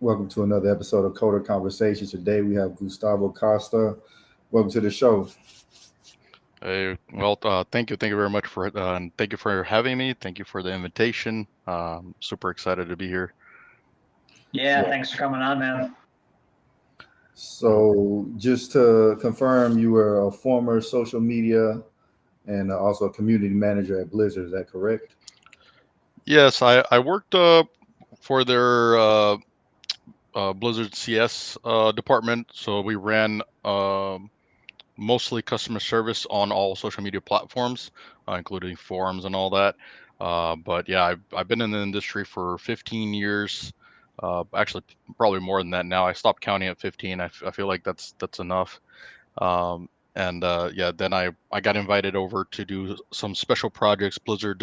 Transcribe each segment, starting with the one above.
Welcome to another episode of Coder Conversations. Today we have Gustavo Costa. Welcome to the show. Thank you very much and thank you for having me. Thank you for the invitation. Super excited to be here. Yeah, Yeah. thanks for coming on, man. So, just to confirm, you were a former social media and also a community manager at Blizzard. Is that correct? Yes, I worked for their Blizzard CS department. So we ran mostly customer service on all social media platforms, including forums and all that. But yeah, I've been in the industry for 15 years. Actually, probably more than that now. I stopped counting at 15. I feel like that's enough. Um, and yeah, then I got invited over to do some special projects. Blizzard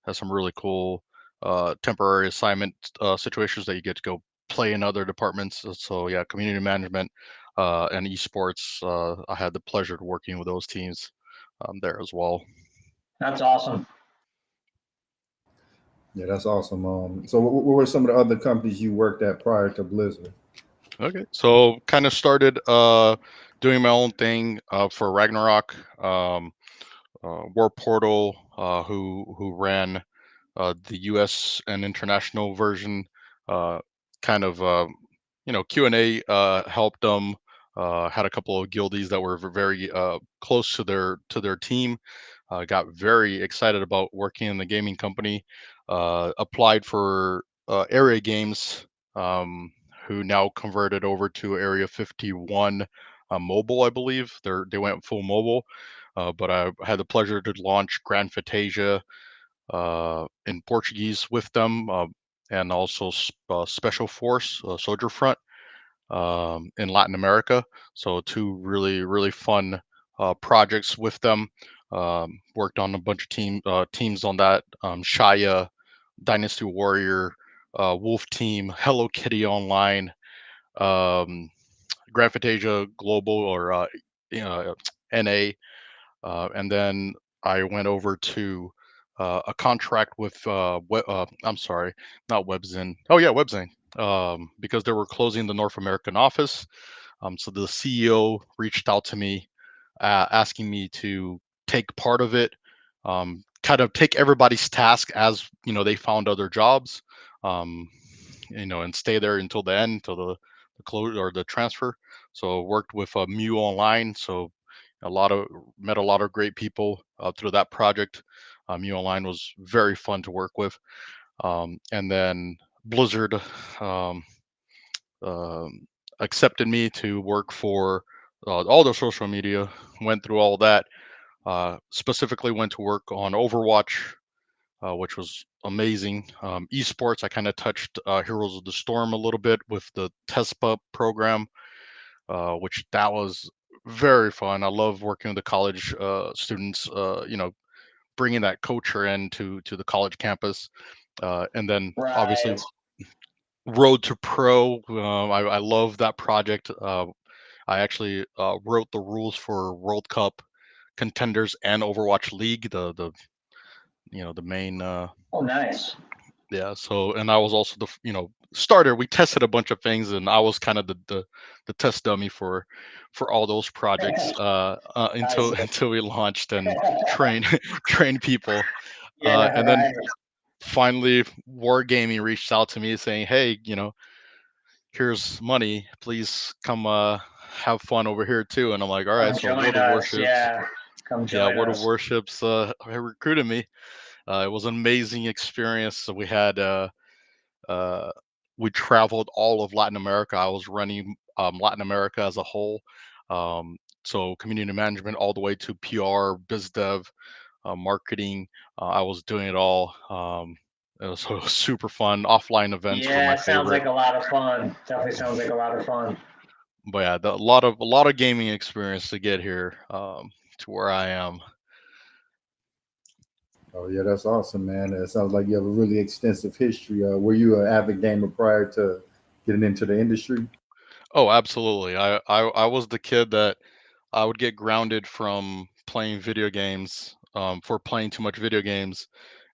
has some really cool temporary assignment situations that you get to go play in other departments. So yeah, community management and esports. I had the pleasure of working with those teams there as well. That's awesome. Yeah, that's awesome. So, what were some of the other companies you worked at prior to Blizzard? Okay, so kind of started doing my own thing for Ragnarok, War Portal, who ran the U.S. and international version. Uh, kind of Q&A helped them. Had a couple of guildies that were very close to their team. Got very excited about working in the gaming company. Applied for Area Games, who now converted over to Area 51 mobile, I believe. They went full mobile. But I had the pleasure to launch Grand Fantasia in Portuguese with them, and also Special Force Soldier Front in Latin America. So two really fun projects with them. Worked on a bunch of teams on that. Shaya, Dynasty Warrior, Wolf Team, Hello Kitty Online, um, Grand Fantasia Global or you know, NA, and then I went over to a contract with I'm sorry, not Webzen. Oh yeah, Webzen. Because they were closing the North American office. So the CEO reached out to me, asking me to take part of it, kind of take everybody's task as they found other jobs, um, and stay there until the end, until the close or the transfer. So worked with Mew Online. So a lot of met a lot of great people through that project. Mew Online was very fun to work with. And then Blizzard um, um, accepted me to work for all their social media. Went through all that. Specifically, went to work on Overwatch, which was amazing. Esports, I kind of touched Heroes of the Storm a little bit with the TESPA program, which that was very fun. I love working with the college students, bringing that culture into the college campus. And then obviously Right. Road to Pro. I love that project. I actually wrote the rules for World Cup contenders and Overwatch League, the main Oh, nice. yeah. So, and I was also the starter. We tested a bunch of things, and I was kind of the test dummy for all those projects I until see. until we launched and train train people. Yeah, And then right. finally Wargaming reached out to me saying, hey, here's money, please come have fun over here too. And I'm like, all right. Come So join World of us. Warships, Yeah, come yeah, join World of us. Warships recruited me. It was an amazing experience. So we had uh, we traveled all of Latin America. I was running Latin America as a whole. So community management all the way to PR, biz dev, marketing. I was doing it all. It was super fun. Offline events were Yeah, my it sounds favorite. like a lot of fun. Definitely sounds like a lot of fun. But yeah, a lot of gaming experience to get here to where I am. Oh, yeah, that's awesome, man. It sounds like you have a really extensive history. Were you an avid gamer prior to getting into the industry? Oh, absolutely. I was the kid that I would get grounded from playing video games, for playing too much video games,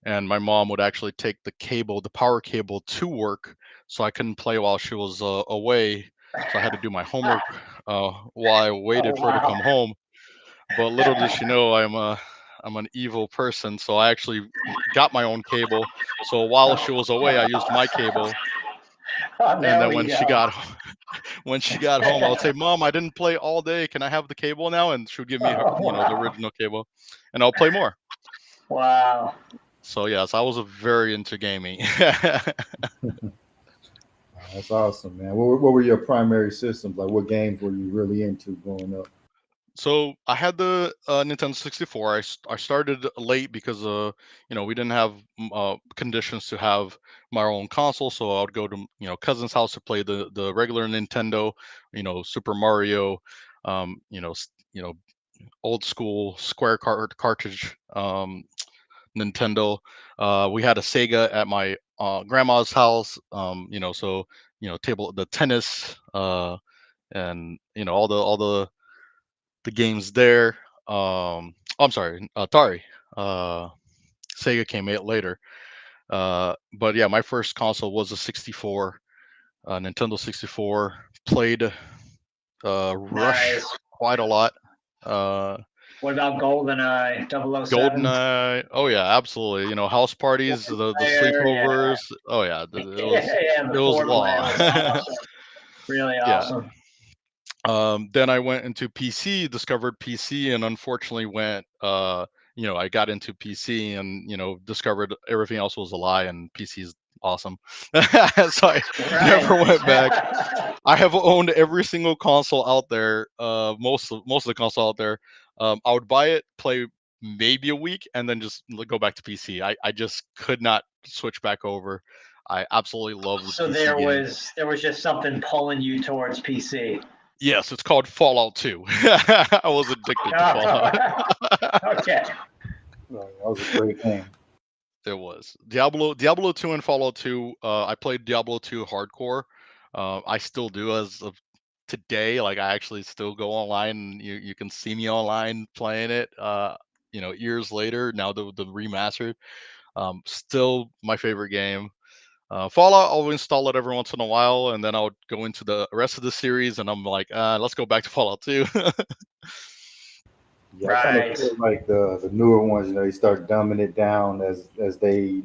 and my mom would actually take the power cable to work, so I couldn't play while she was away. So I had to do my homework while I waited Oh, for her to wow. come home. But little did she know, I'm an evil person. So I actually got my own cable. So while she was away, I used my cable, Oh, and there then we when go. she got when she got home, I would say, "Mom, I didn't play all day. Can I have the cable now?" And she would give me her, Oh, the wow. original cable, and I'll play more. Wow. So yes, I was a very into gaming. That's awesome, man. What were your primary systems? Like, what games were you really into growing up? So I had the Nintendo 64. I started late because we didn't have conditions to have my own console, so I would go to cousin's house to play the regular Nintendo, Super Mario, old school square cartridge Nintendo. We had a Sega at my grandma's house. So table the tennis, and all the games there. I'm sorry, Atari. Uh, Sega came out later. But yeah, my first console was a 64, Nintendo 64. Played Rush Nice. quite a lot. Uh, What about GoldenEye 007? GoldenEye. Oh yeah, absolutely. House parties, the Player, yeah. sleepovers. Oh yeah, Yeah, it the was four player law. was awesome. Really Yeah. awesome. Then I went into PC, discovered PC, and unfortunately went, I got into PC and, discovered everything else was a lie and PC is awesome. So I Right. never went back. I have owned every single console out there, most of the console out there. I would buy it, play maybe a week, and then just go back to PC. I just could not switch back over. I absolutely love the So PC game. there was just something pulling you towards PC. Yes, it's called Fallout 2. I was addicted to Fallout. Okay. That was a great game. It was Diablo 2 and Fallout 2. I played Diablo 2 hardcore. I still do as of today. Like I actually still go online and you can see me online playing it. Years later, now the remastered. Still my favorite game. Fallout, I'll install it every once in a while, and then I'll go into the rest of the series, and I'm like, let's go back to Fallout 2. Yeah, I kind of Right. feel like the newer ones, they start dumbing it down as they,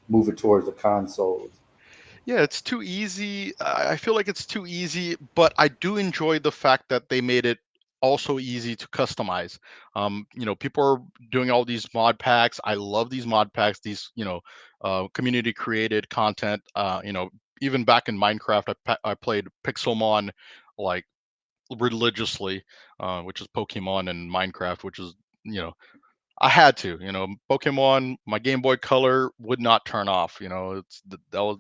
move it towards the consoles. Yeah, it's too easy. I feel like it's too easy, but I do enjoy the fact that they made it also easy to customize. People are doing all these mod packs. I love these mod packs, these, community created content. Even back in Minecraft, I played Pixelmon like religiously, which is Pokemon and Minecraft, which is, you know, I had to, Pokemon, my Game Boy Color would not turn off. That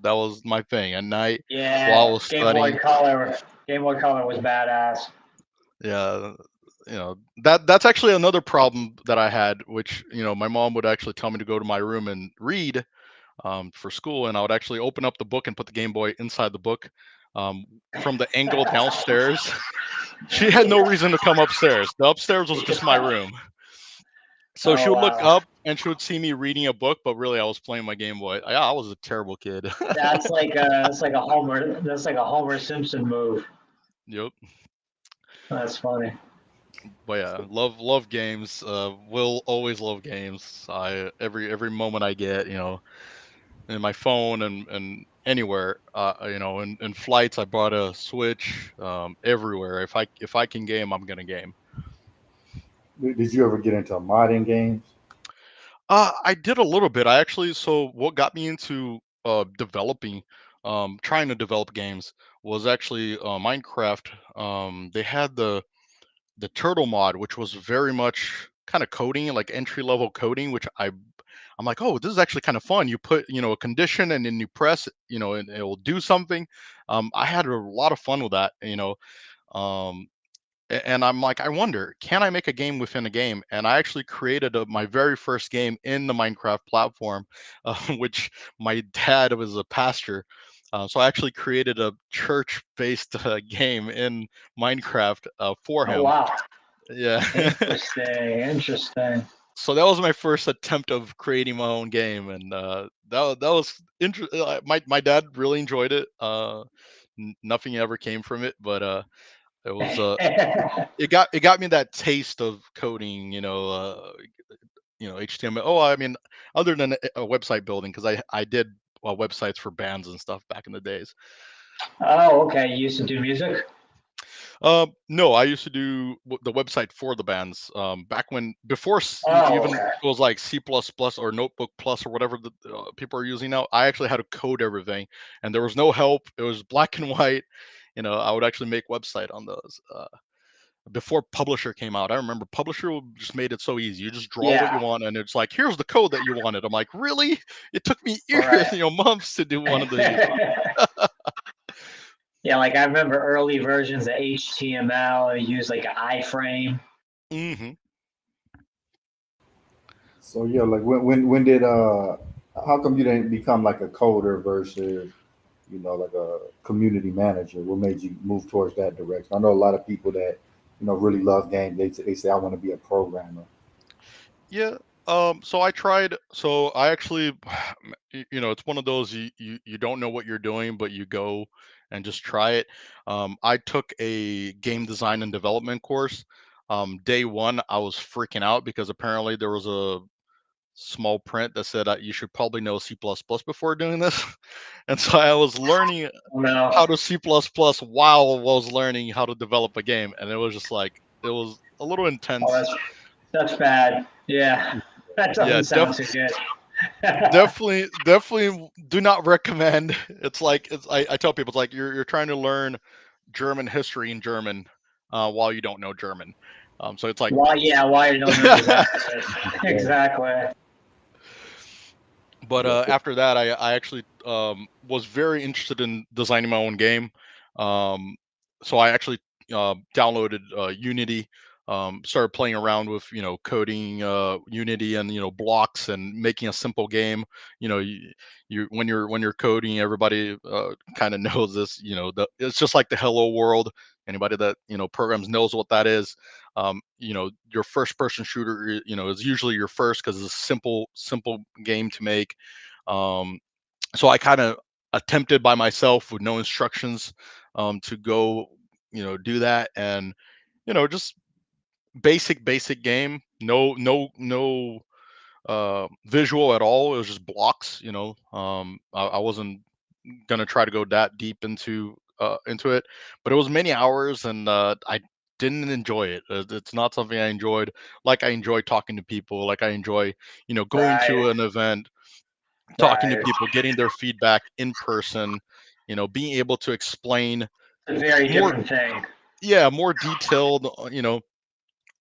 was my thing at night while I Yeah. was studying. Game Boy Color was badass. Yeah, that's actually another problem that I had, which my mom would actually tell me to go to my room and read for school, and I would actually open up the book and put the Game Boy inside the book from the angle downstairs. She had no reason to come upstairs. The upstairs was just my room. So she Oh would look wow. up and she would see me reading a book, but really I was playing my Game Boy. I was a terrible kid. That's like a Homer Simpson move. Yep. That's funny. But yeah, love games. Will always love games. I every moment I get, in my phone and anywhere, in flights I brought a Switch. Everywhere. If I can game, I'm gonna game. Did you ever get into modding games? I did a little bit. I actually, so what got me into developing, trying to develop games was actually Minecraft. They had the turtle mod, which was very much kind of coding, like entry level coding, which I'm like, oh, this is actually kind of fun. You put, a condition and then you press, and it will do something. I had a lot of fun with that, Um, and I'm like, I wonder, can I make a game within a game? And I actually created my very first game in the Minecraft platform, which my dad was a pastor. So I actually created a church-based game in Minecraft for Oh him. wow. Yeah. Interesting. Interesting. So that was my first attempt of creating my own game, and that was interesting. My dad really enjoyed it. Nothing ever came from it, but it was it got me that taste of coding. HTML. Oh, I mean, other than a website building, because I did websites for bands and stuff back in the days. Oh, okay. You used to do music? No, I used to do the website for the bands. Back when before Oh, even okay. it was like C++ or Notebook Plus or whatever the people are using now. I actually had to code everything, and there was no help. It was black and white. I would actually make website on those. Before Publisher came out, I remember Publisher just made it so easy. You just draw what you Yeah. want, and it's like, here's the code that you wanted. I'm like, really? It took me years, Right. months to do one of these. Yeah, like I remember early versions of HTML. I used like an iframe. hmm So yeah, like when did how come you didn't become like a coder versus like a community manager? What made you move towards that direction? I know a lot of people that really love games. They say I want to be a programmer. Yeah. So I tried. So I actually, it's one of those you don't know what you're doing, but you go and just try it. I took a game design and development course. Day one, I was freaking out because apparently there was a small print that said you should probably know C++ before doing this. And so I was learning No. how to C++ while I was learning how to develop a game, and it was just like it was a little Oh, intense. that's bad. Yeah. That Yeah, doesn't sound too good. definitely do not recommend. It's like I tell people it's like you're trying to learn German history in German while you don't know German. So it's like Why? Yeah. Why you don't know exactly? Yeah, Exactly. but yeah, after that, I actually was very interested in designing my own game. Um, so I actually downloaded Unity, started playing around with coding Unity and blocks and making a simple game. You when you're coding, everybody kind of knows this. It's just like the Hello World. Anybody that programs knows what that is. Your first person shooter is usually your first because it's a simple game to make. Um, so I kind of attempted by myself with no instructions to go do that, and just basic game, no visual at all. It was just blocks. I wasn't gonna try to go that deep into it, but it was many hours, and I didn't enjoy it. It's not something I enjoyed. Like I enjoy talking to people. Like I enjoy going Right. to an event, talking to Right. people, getting their feedback in person. Being able to explain It's a very more, different thing. yeah, more detailed.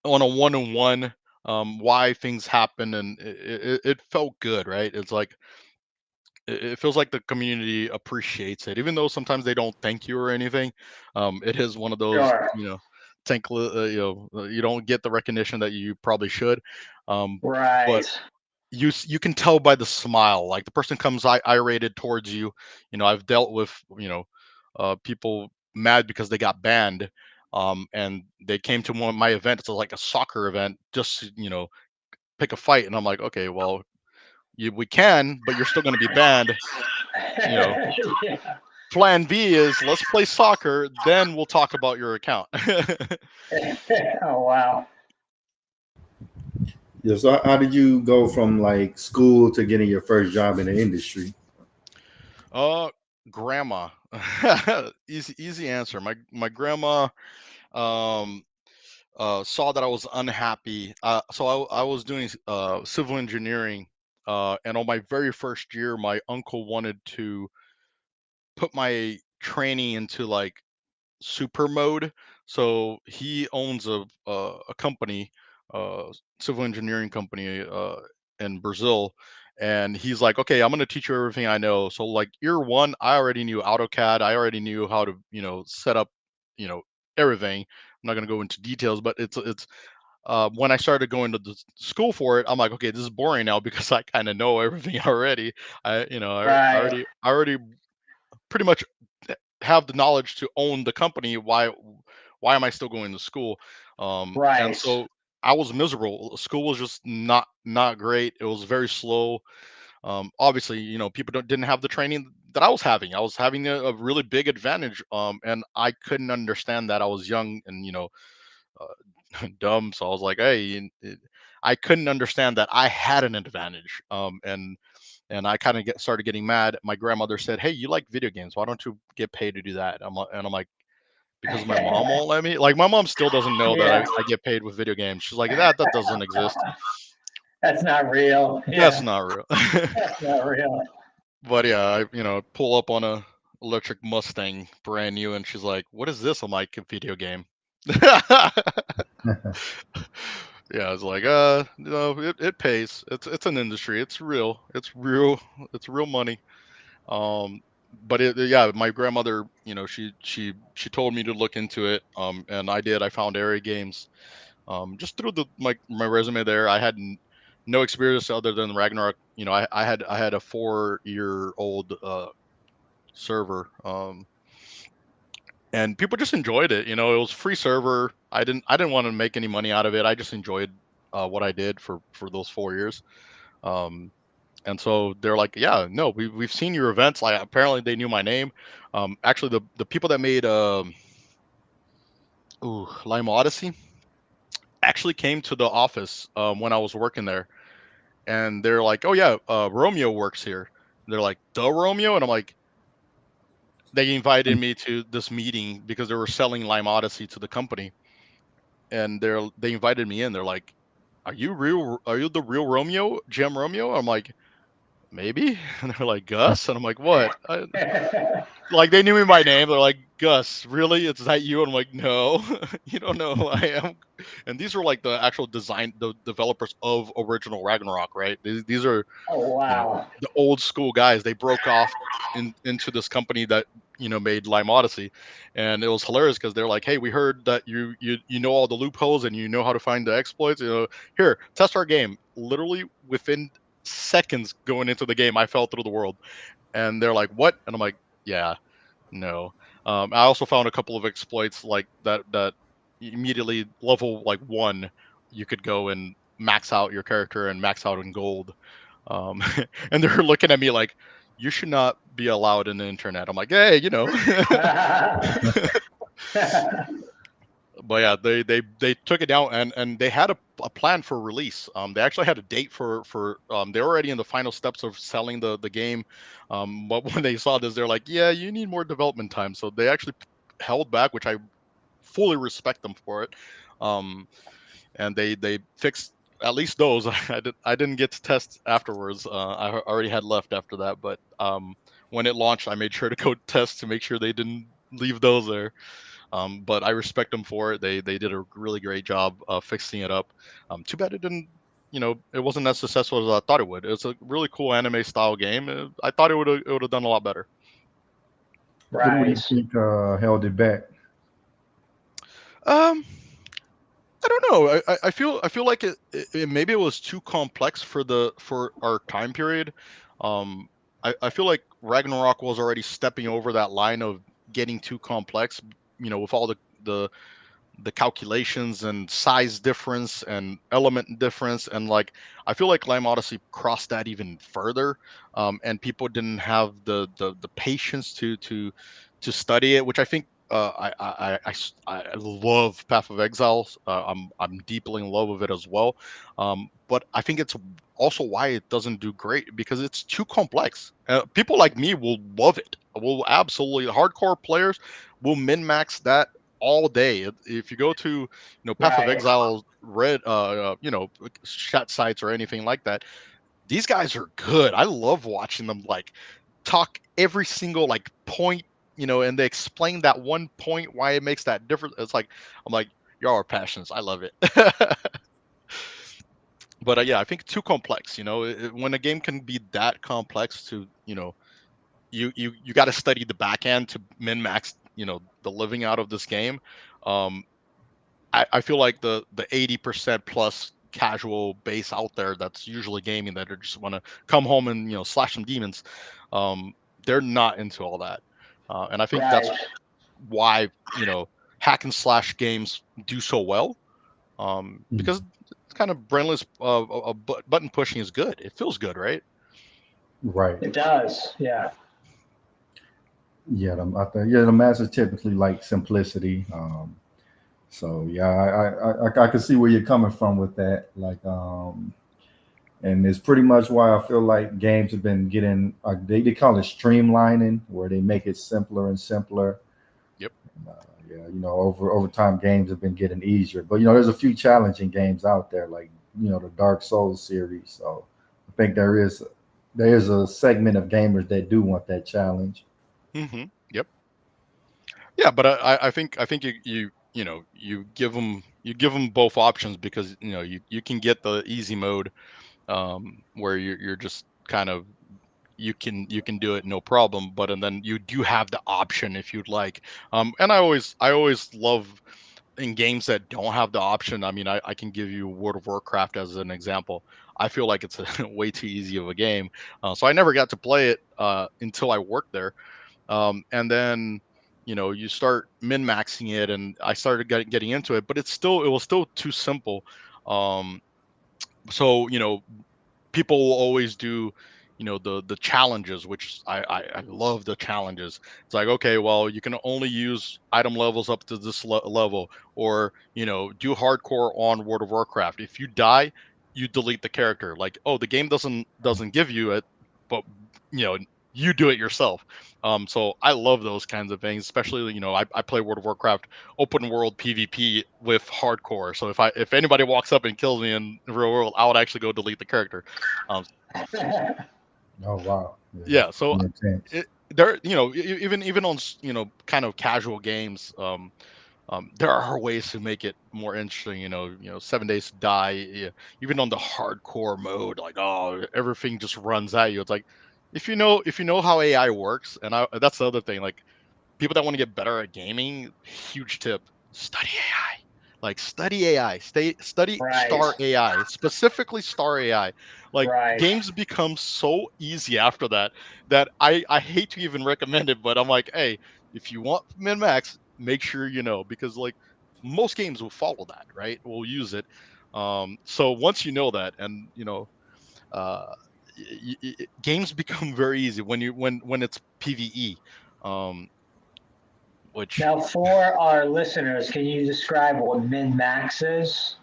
On a one-on-one, why things happen, and it felt good, right? It's like it feels like the community appreciates it, even though sometimes they don't thank you or anything. It is one of those, Sure. you don't get the recognition that you probably should. But Right. you can tell by the smile, like the person comes irated towards you. I've dealt with people mad because they got banned, and they came to one of my events. It's like a soccer event, just to, pick a fight, and I'm like, okay, well, we can, but you're still going to be banned. you know Yeah. Plan B is let's play soccer, then we'll talk about your account. Oh wow. yeah. So how did you go from like school to getting your first job in the industry? uh Grandma. Easy answer. My grandma um saw that I was unhappy. So I was doing civil engineering, and on my very first year, my uncle wanted to put my training into like super mode. So he owns a company, civil engineering company in Brazil, and he's like, okay, I'm gonna teach you everything I know. So like year one, I already knew AutoCAD. I already knew how to set up you know everything. I'm not gonna go into details, but it's when I started going to the school for it, I'm like, okay, this is boring now because I kind of know everything already. Right. I already pretty much have the knowledge to own the company. Why am I still going to school? And Right. so I was miserable. School was just not great. It was very slow. Obviously, people didn't have the training that I was having. I was having a really big advantage, and I couldn't understand that. I was young and dumb, so I was like, hey, I couldn't understand that I had an advantage. And I kind of started getting mad. My grandmother said, "Hey, you like video games? Why don't you get paid to do that?" And I'm like, because my mom won't let me. Like my mom still doesn't know that Yeah, I get paid with video games. She's like, that doesn't exist. that's not real. That's Yeah, not real. that's not real. But yeah, I pull up on a electric Mustang, brand new, and she's like, "What is this?" I'm like, "A video game." Yeah, it's like, no, it pays. It's an industry. It's real. It's real. It's real money. Um, but yeah, my grandmother, she told me to look into it. And I did. I found Area Games. Just through my resume there, I had no experience other than Ragnarok. I had a 4-year-old server. And people just enjoyed it. It was free server. I didn't want to make any money out of it. I just enjoyed what I did for those 4 years. Um, and so they're like, yeah, no, we've seen your events. Like apparently they knew my name. Actually, the people that made Lime Odyssey actually came to the office when I was working there, and they're like, oh yeah, Romeo works here. They're like, the Romeo, and I'm like, they invited me to this meeting because they were selling Lime Odyssey to the company, and they invited me in. They're like, "Are you real? Are you the real Romeo, Jim Romeo?" I'm like, "Maybe." And they're like, "Gus," and I'm like, "What?" Like they knew me by name. They're like, "Gus, really? It's that you?" And I'm like, "No, you don't know who I am." And these are like the actual the developers of original Ragnarok, right? These are Oh wow. the old school guys. They broke off into this company that made Lime Odyssey, and it was hilarious because they're like, "Hey, we heard that you know all the loopholes and you know how to find the exploits. Here, test our game." Literally within seconds going into the game, I fell through the world, and they're like, "What?" And I'm like, "Yeah, no." I also found a couple of exploits like that immediately level like 1, you could go and max out your character and max out in gold. um, and they're looking at me like, you should not be allowed in the internet. I'm like, hey, but yeah, they took it down, and they had a plan for release. They actually had a date for they're already in the final steps of selling the game. But when they saw this, they're like, yeah, you need more development time. So they actually held back, which I fully respect them for it. Um, and they fixed at least those. I didn't get to test afterwards. I already had left after that, but when it launched, I made sure to go test to make sure they didn't leave those there. But I respect them for it. They did a really great job fixing it up. Too bad it didn't. It wasn't as successful as I thought it would. It's a really cool anime style game. I thought it would have done a lot better. What do you Right. think held it back? Um, I don't know. I feel like maybe it was too complex for our time period. Um, I feel like Ragnarok was already stepping over that line of getting too complex. With all the calculations and size difference and element difference, and like I feel like Lime Odyssey crossed that even further. And people didn't have the patience to study it, which I think I love Path of Exiles. I'm deeply in love with it as well. But I think it's also why it doesn't do great, because it's too complex. People like me will love it. Will absolutely, hardcore players will min max that all day. If you go to Path of Right. Exile, Red, chat sites or anything like that, these guys are good. I love watching them like talk every single like point, and they explain that one point why it makes that difference. It's like I'm like, y'all are passions. I love it. But yeah, I think too complex. When a game can be that complex to you got to study the back end to min max the living out of this game. um I feel like the 80% plus casual base out there that's usually gaming, that are just want to come home and slash some demons. um they're not into all that. And I think that's Right. why hack and slash games do so well. Because it's kind of brainless button pushing is good. It feels good, right? Right. It does. Yeah. Yeah, I think yeah, the masters typically like simplicity. So yeah, I can see where you're coming from with that. Like, and it's pretty much why I feel like games have been getting they call it streamlining, where they make it simpler and simpler. Yep. Uh, yeah, over time games have been getting easier, but there's a few challenging games out there, like the Dark Souls series. So I think there is a segment of gamers that do want that challenge. Yep. Yeah, but I think you give them both options because you can get the easy mode, where you're just kind of, you can do it no problem, but and then you do have the option if you'd like. And I always love in games that don't have the option. I mean, I can give you World of Warcraft as an example. I feel like it's a way too easy of a game, so I never got to play it until I worked there. And then you start min maxing it, and I started getting into it, but it was still too simple. um so people will always do the challenges, which I love the challenges. It's like, okay, well, you can only use item levels up to this level, or do hardcore on World of Warcraft. If you die, you delete the character. Like, oh, the game doesn't give you it, but you know you do it yourself. So I love those kinds of things, especially I play World of Warcraft open world PvP with hardcore. So if anybody walks up and kills me in the real world, I would actually go delete the character. um, Oh wow, yeah, that's yeah, so pretty intense. there, even on kind of casual games, there are ways to make it more interesting. 7 days to die. Yeah, even on the hardcore mode, like, oh, everything just runs at you. It's like, if you know how AI works, and that's the other thing. Like, people that want to get better at gaming, huge tip: study AI. Like, study AI, study Right. Star AI, specifically Star AI. Like, Right. games become so easy after that, that I hate to even recommend it, but I'm like, hey, if you want min max, make sure because, like, most games will follow that, right? Will use it. So once you know that, and uh, games become very easy when it's PVE. Um, which, Now, for our listeners, can you describe what min max is?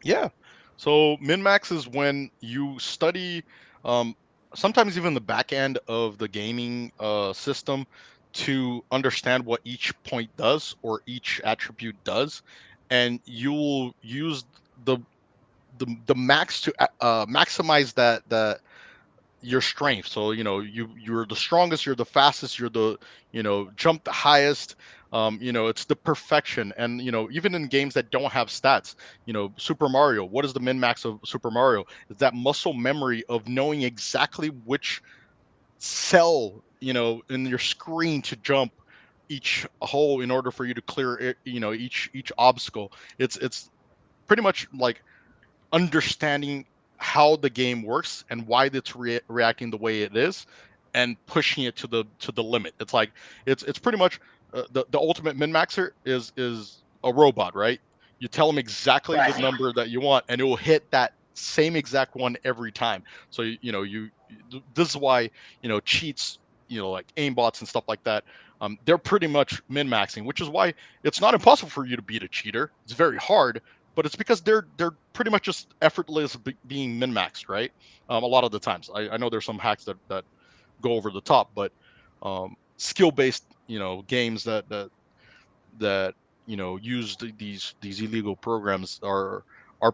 yeah. So min max is when you study, um, sometimes even the back end of the gaming system, to understand what each point does or each attribute does, and you'll use the max to maximize that your strength. So you're the strongest, you're the fastest, you're the jump the highest. It's the perfection. And even in games that don't have stats, Super Mario, what is the min max of Super Mario? Is that muscle memory of knowing exactly which cell in your screen to jump each hole in order for you to clear it, each obstacle. It's pretty much like understanding how the game works and why it's reacting the way it is, and pushing it to the limit. It's like, it's pretty much, the ultimate min maxer is a robot, right? You tell them exactly the Right. number that you want, and it will hit that same exact one every time. So this is why cheats, like aimbots and stuff like that, they're pretty much min maxing, which is why it's not impossible for you to beat a cheater. It's very hard, but it's because they're pretty much just effortless being min maxed, right? A lot of the times, I know there's some hacks that go over the top, but skill based games that use these illegal programs are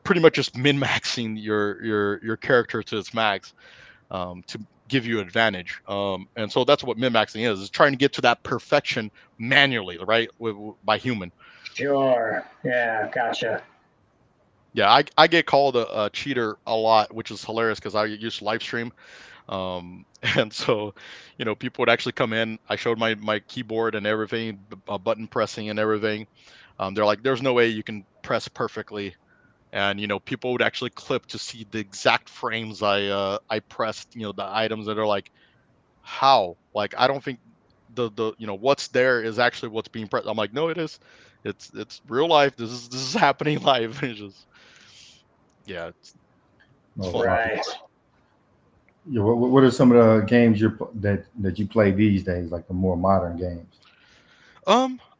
pretty much just min maxing your character to its max, to give you advantage. And so that's what min maxing is trying to get to that perfection manually, right? By human. Sure. Yeah. Gotcha. Yeah, I get called a cheater a lot, which is hilarious because I used to live stream. And so people would actually come in. I showed my keyboard and everything, button pressing and everything. They're like, there's no way you can press perfectly. And people would actually clip to see the exact frames I pressed, the items, that are like, how? Like, I don't think the what's there is actually what's being pressed. I'm like, no, it is. It's real life. This is happening live. It's just, Yeah, it's Oh, fun. wow. Right. Yeah, what are some of the games that you play these days, like the more modern games?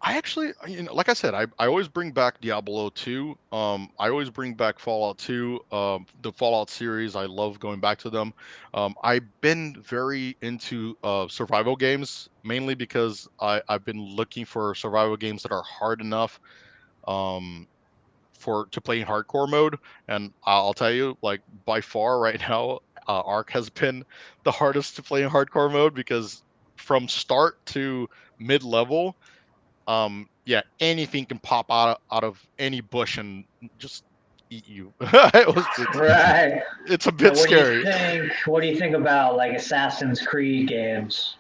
I actually, like I said, I always bring back Diablo 2. I always bring back Fallout 2. The Fallout series, I love going back to them. I've been very into survival games, mainly because I've been looking for survival games that are hard enough um for to play in hardcore mode. And I'll tell you, like by far right now, Arc has been the hardest to play in hardcore mode because from start to mid level, yeah, anything can pop out of any bush and just eat you. Right. It's a Now, bit scary. what do you think about like Assassin's Creed games?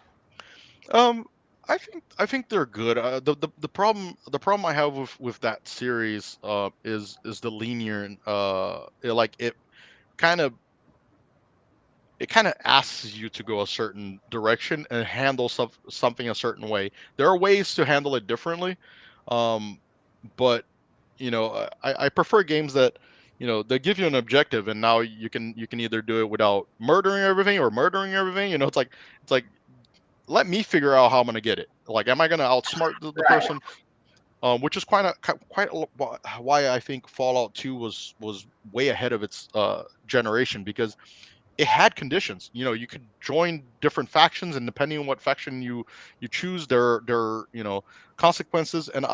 um I think they're good. The problem I have with that series is the linear like kind of it kind of asks you to go a certain direction and handle something a certain way. There are ways to handle it differently, um but I prefer games that they give you an objective, and now you can either do it without murdering everything or murdering everything. It's like let me figure out how I'm gonna get it. Like, am I gonna outsmart the Right. person? Which is why I think Fallout 2 was way ahead of its generation, because it had conditions. You could join different factions, and depending on what faction you choose, there consequences, and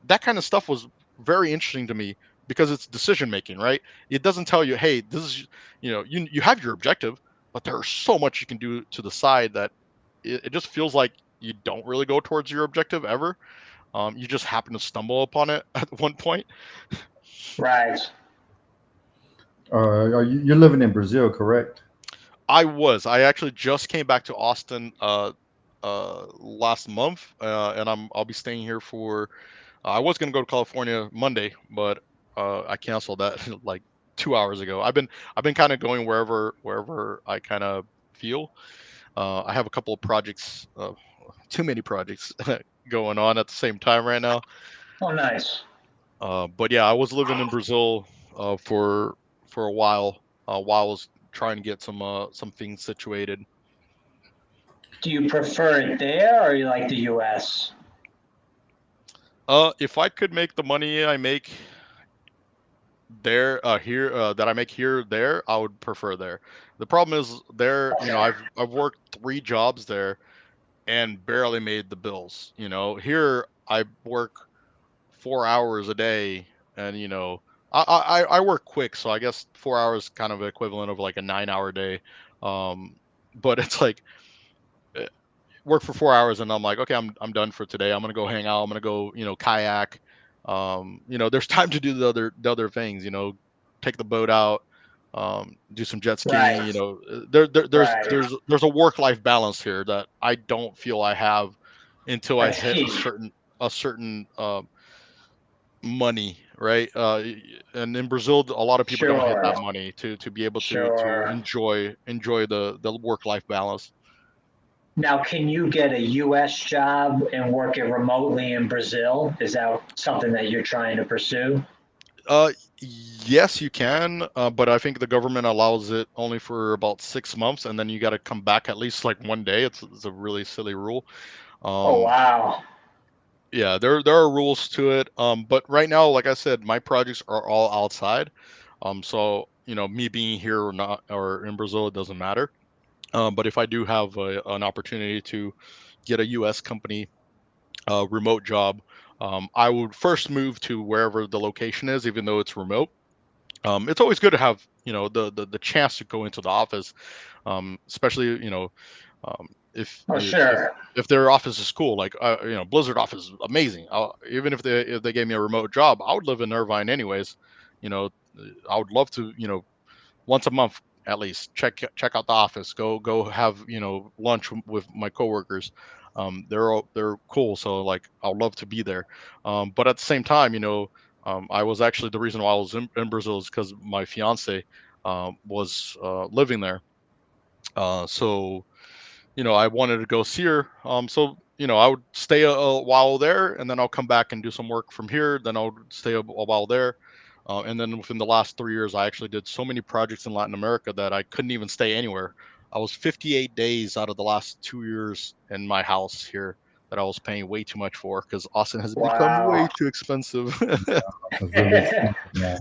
that kind of stuff was very interesting to me because it's decision making, right? It doesn't tell you, hey, this is you have your objective, but there's so much you can do to the side that it just feels like you don't really go towards your objective ever. You just happen to stumble upon it at one point. Right. You're living in Brazil, correct? I actually just came back to Austin last month, and I'll be staying here for. I was gonna go to California Monday, but I canceled that like 2 hours ago. I've been kind of going wherever I kind of feel. I have a couple of projects, too many projects going on at the same time right now. Oh, nice. But yeah, I was living in Brazil for a while I was trying to get some things situated. Do you prefer it there or you like the U.S.? If I could make the money I make there, here, that I make here, there, I would prefer there. The problem is there, Okay. I've worked 3 jobs there and barely made the bills. Here I work 4 hours a day, and I work quick, so I guess 4 hours kind of equivalent of like a 9 hour day. Um, but it's like work for 4 hours and I'm like, okay, I'm done for today. I'm gonna go hang out. I'm gonna go, kayak. There's time to do the other things. Take the boat out, do some jet skiing. Right. Right. There's a work life balance here that I don't feel I have until I That's hit a key. certain money, right? And in Brazil, a lot of people don't hit Sure. that money to be able to Sure. enjoy the work life balance. Now, can you get a U.S. job and work it remotely in Brazil? Is that something that you're trying to pursue? Uh, yes, you can, but I think the government allows it only for about 6 months, and then you got to come back at least like one day. It's a really silly rule. Oh, Um, wow. yeah, there are rules to it. But right now, like I said, my projects are all outside. So me being here or not, or in Brazil, it doesn't matter. But if I do have an opportunity to get a U.S. company remote job, I would first move to wherever the location is, even though it's remote. It's always good to have the chance to go into the office, especially if Oh, if sure. if their office is cool. Like Blizzard office is amazing. Even if they gave me a remote job, I would live in Irvine anyways. you know I would love to once a month at least check out the office, go have lunch with my coworkers. They're cool, so like I'd love to be there. But at the same time, I was actually the reason why I was in Brazil is because my fiance was living there. So I wanted to go see her. So I would stay a while there, and then I'll come back and do some work from here. Then I'll stay a while there. And then within the last 3 years, I actually did so many projects in Latin America that I couldn't even stay anywhere. I was 58 days out of the last 2 years in my house here that I was paying way too much for because Austin has become way Wow. too expensive. It's really expensive now.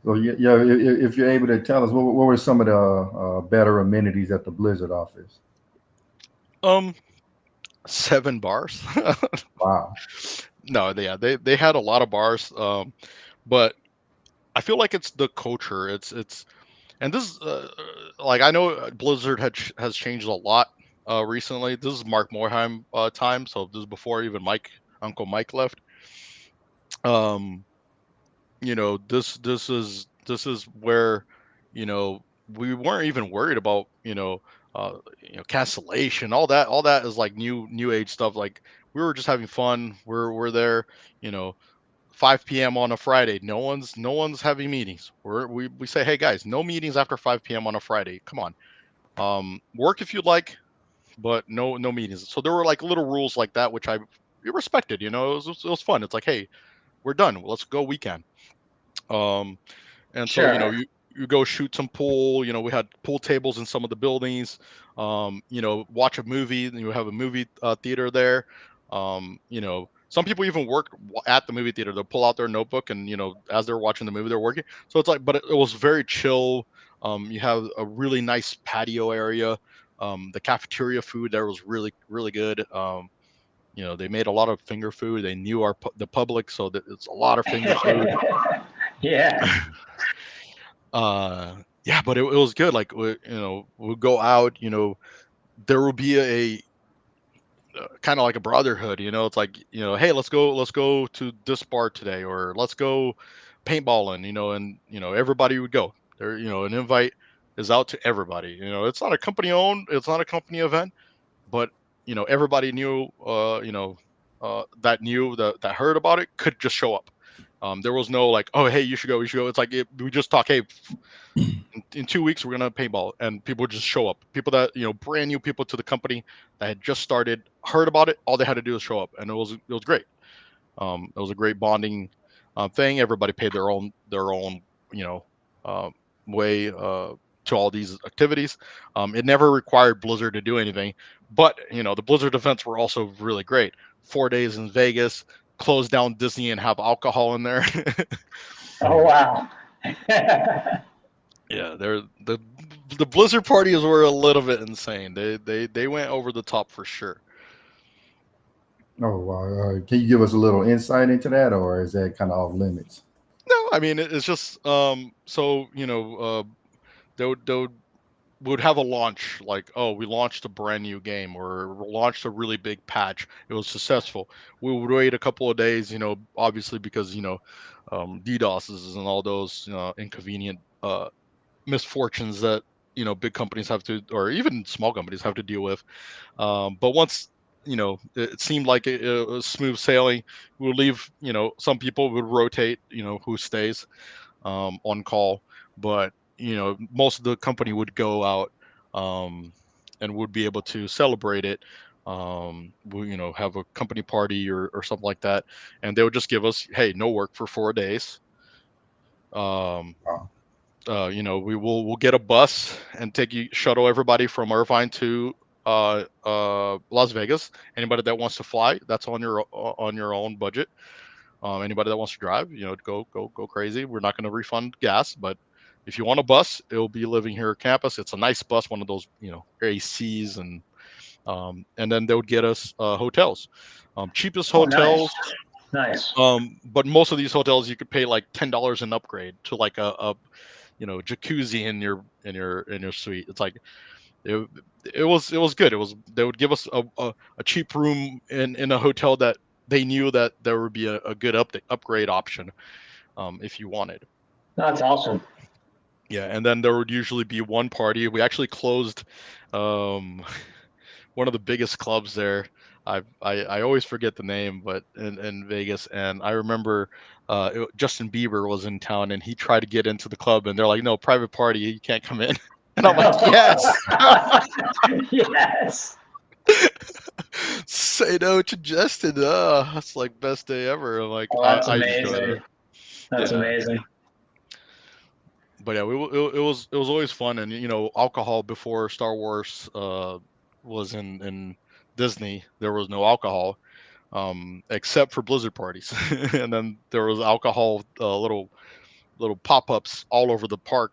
So yeah, if you're able to tell us what were some of the better amenities at the Blizzard office? um, 7 bars. Wow. No, they had a lot of bars. But I feel like it's the culture. It's and this is like I know Blizzard has changed a lot recently. This is Mark Morheim time, so this is before even Uncle Mike left. Um, this is where we weren't even worried about cancellation. All that is like new age stuff. Like we were just having fun. We're there. You know, 5 p.m. on a Friday. No one's having meetings. We say, hey guys, no meetings after 5 p.m. on a Friday. Come on. Work if you'd like, but no meetings. So there were like little rules like that, which I respected. It was fun. It's like, hey, we're done. Let's go weekend. Um, and so Sure. you go shoot some pool. We had pool tables in some of the buildings. Watch a movie, and you have a movie theater there. Some people even work at the movie theater. They'll pull out their notebook, and as they're watching the movie, they're working. So it's like, but it was very chill. You have a really nice patio area. The cafeteria food there was really really good. They made a lot of finger food. They knew the public, so that it's a lot of finger food. Yeah. Yeah, but it was good. Like we'll go out. There will be a kind of like a brotherhood. It's like hey, let's go to this bar today, or let's go paintballing. And everybody would go there. An invite is out to everybody. It's not a company owned. It's not a company event, but everybody knew. That knew that heard about it could just show up. There was no like, oh hey, you should go, you should go. It's like we just talk, hey, in 2 weeks we're gonna paintball, and people would just show up. People that brand new people to the company that had just started, heard about it. All they had to do is show up, and it was great. It was a great bonding thing. Everybody paid their own you know uh, way to all these activities. It never required Blizzard to do anything, but the Blizzard events were also really great. 4 days in Vegas, close down Disney and have alcohol in there. Oh, wow. Yeah, the Blizzard parties were a little bit insane. They went over the top for sure. Oh wow. Can you give us a little insight into that, or is that kind of off limits? No, I mean it's just so they would would have a launch like, oh, we launched a brand new game or launched a really big patch. It was successful. We would wait a couple of days, obviously because DDoSes and all those inconvenient misfortunes that big companies have to, or even small companies have to deal with. But once it seemed like it was smooth sailing, we would leave. Some people would rotate. Who stays on call, but most of the company would go out and would be able to celebrate it. We have a company party or something like that, and they would just give us, hey, no work for 4 days. Um, Wow. we'll get a bus and shuttle everybody from Irvine to Las Vegas. Anybody that wants to fly, that's on your own budget. Anybody that wants to drive, go crazy. We're not going to refund gas, but if you want a bus, it'll be living here at campus. It's a nice bus, one of those ACs, and then they would get us hotels, cheapest Oh, nice. hotels. Nice. But most of these hotels you could pay like $10 an upgrade to like a jacuzzi in your suite. It's like it, it was good. They would give us a cheap room in a hotel that they knew that there would be a good upgrade option if you wanted. That's awesome. Yeah, and then there would usually be one party. We actually closed um, one of the biggest clubs there. I always forget the name, but in Vegas, and I remember Justin Bieber was in town, and he tried to get into the club, and they're like, "No, private party, you can't come in." And I'm like, "Yes." Yes. say no to Justin. That's like best day ever. I'm like, Oh, that's I just enjoyed it. amazing. That's Yeah. amazing. But yeah, it was always fun, and alcohol before Star Wars was in Disney. There was no alcohol, except for Blizzard parties, and then there was alcohol, little pop-ups all over the park,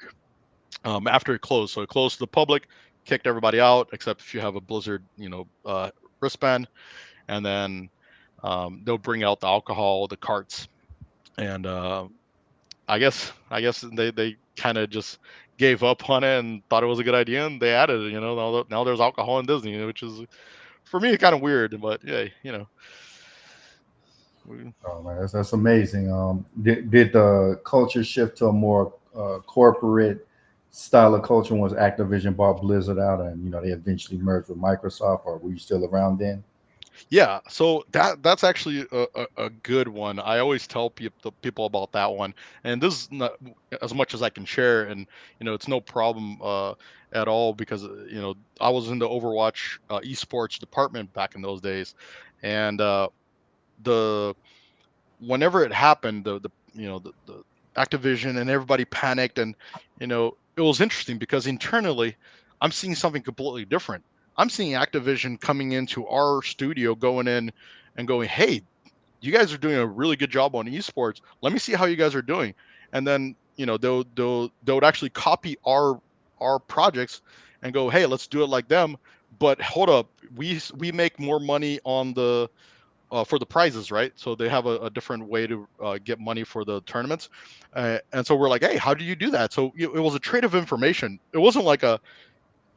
after it closed. So it closed to the public, kicked everybody out except if you have a Blizzard, wristband, and then they'll bring out the alcohol, the carts, and I guess they kind of just gave up on it and thought it was a good idea, and they added it. Now there's alcohol in Disney, which is for me kind of weird, but yeah, Oh man, that's amazing. Did the culture shift to a more corporate style of culture once Activision bought Blizzard out, and they eventually merged with Microsoft? Or were you still around then? Yeah, so that's actually a good one. I always tell people about that one, and this is not as much as I can share, and it's no problem at all because I was in the Overwatch esports department back in those days, and the whenever it happened, the Activision and everybody panicked, and it was interesting because internally, I'm seeing something completely different. I'm seeing Activision coming into our studio, going in and going, "Hey, you guys are doing a really good job on esports. Let me see how you guys are doing." And then they would actually copy our projects and go, "Hey, let's do it like them." But hold up, we make more money on the for the prizes, right? So they have a different way to get money for the tournaments, and so we're like, hey, how do you do that? So it was a trade of information. It wasn't like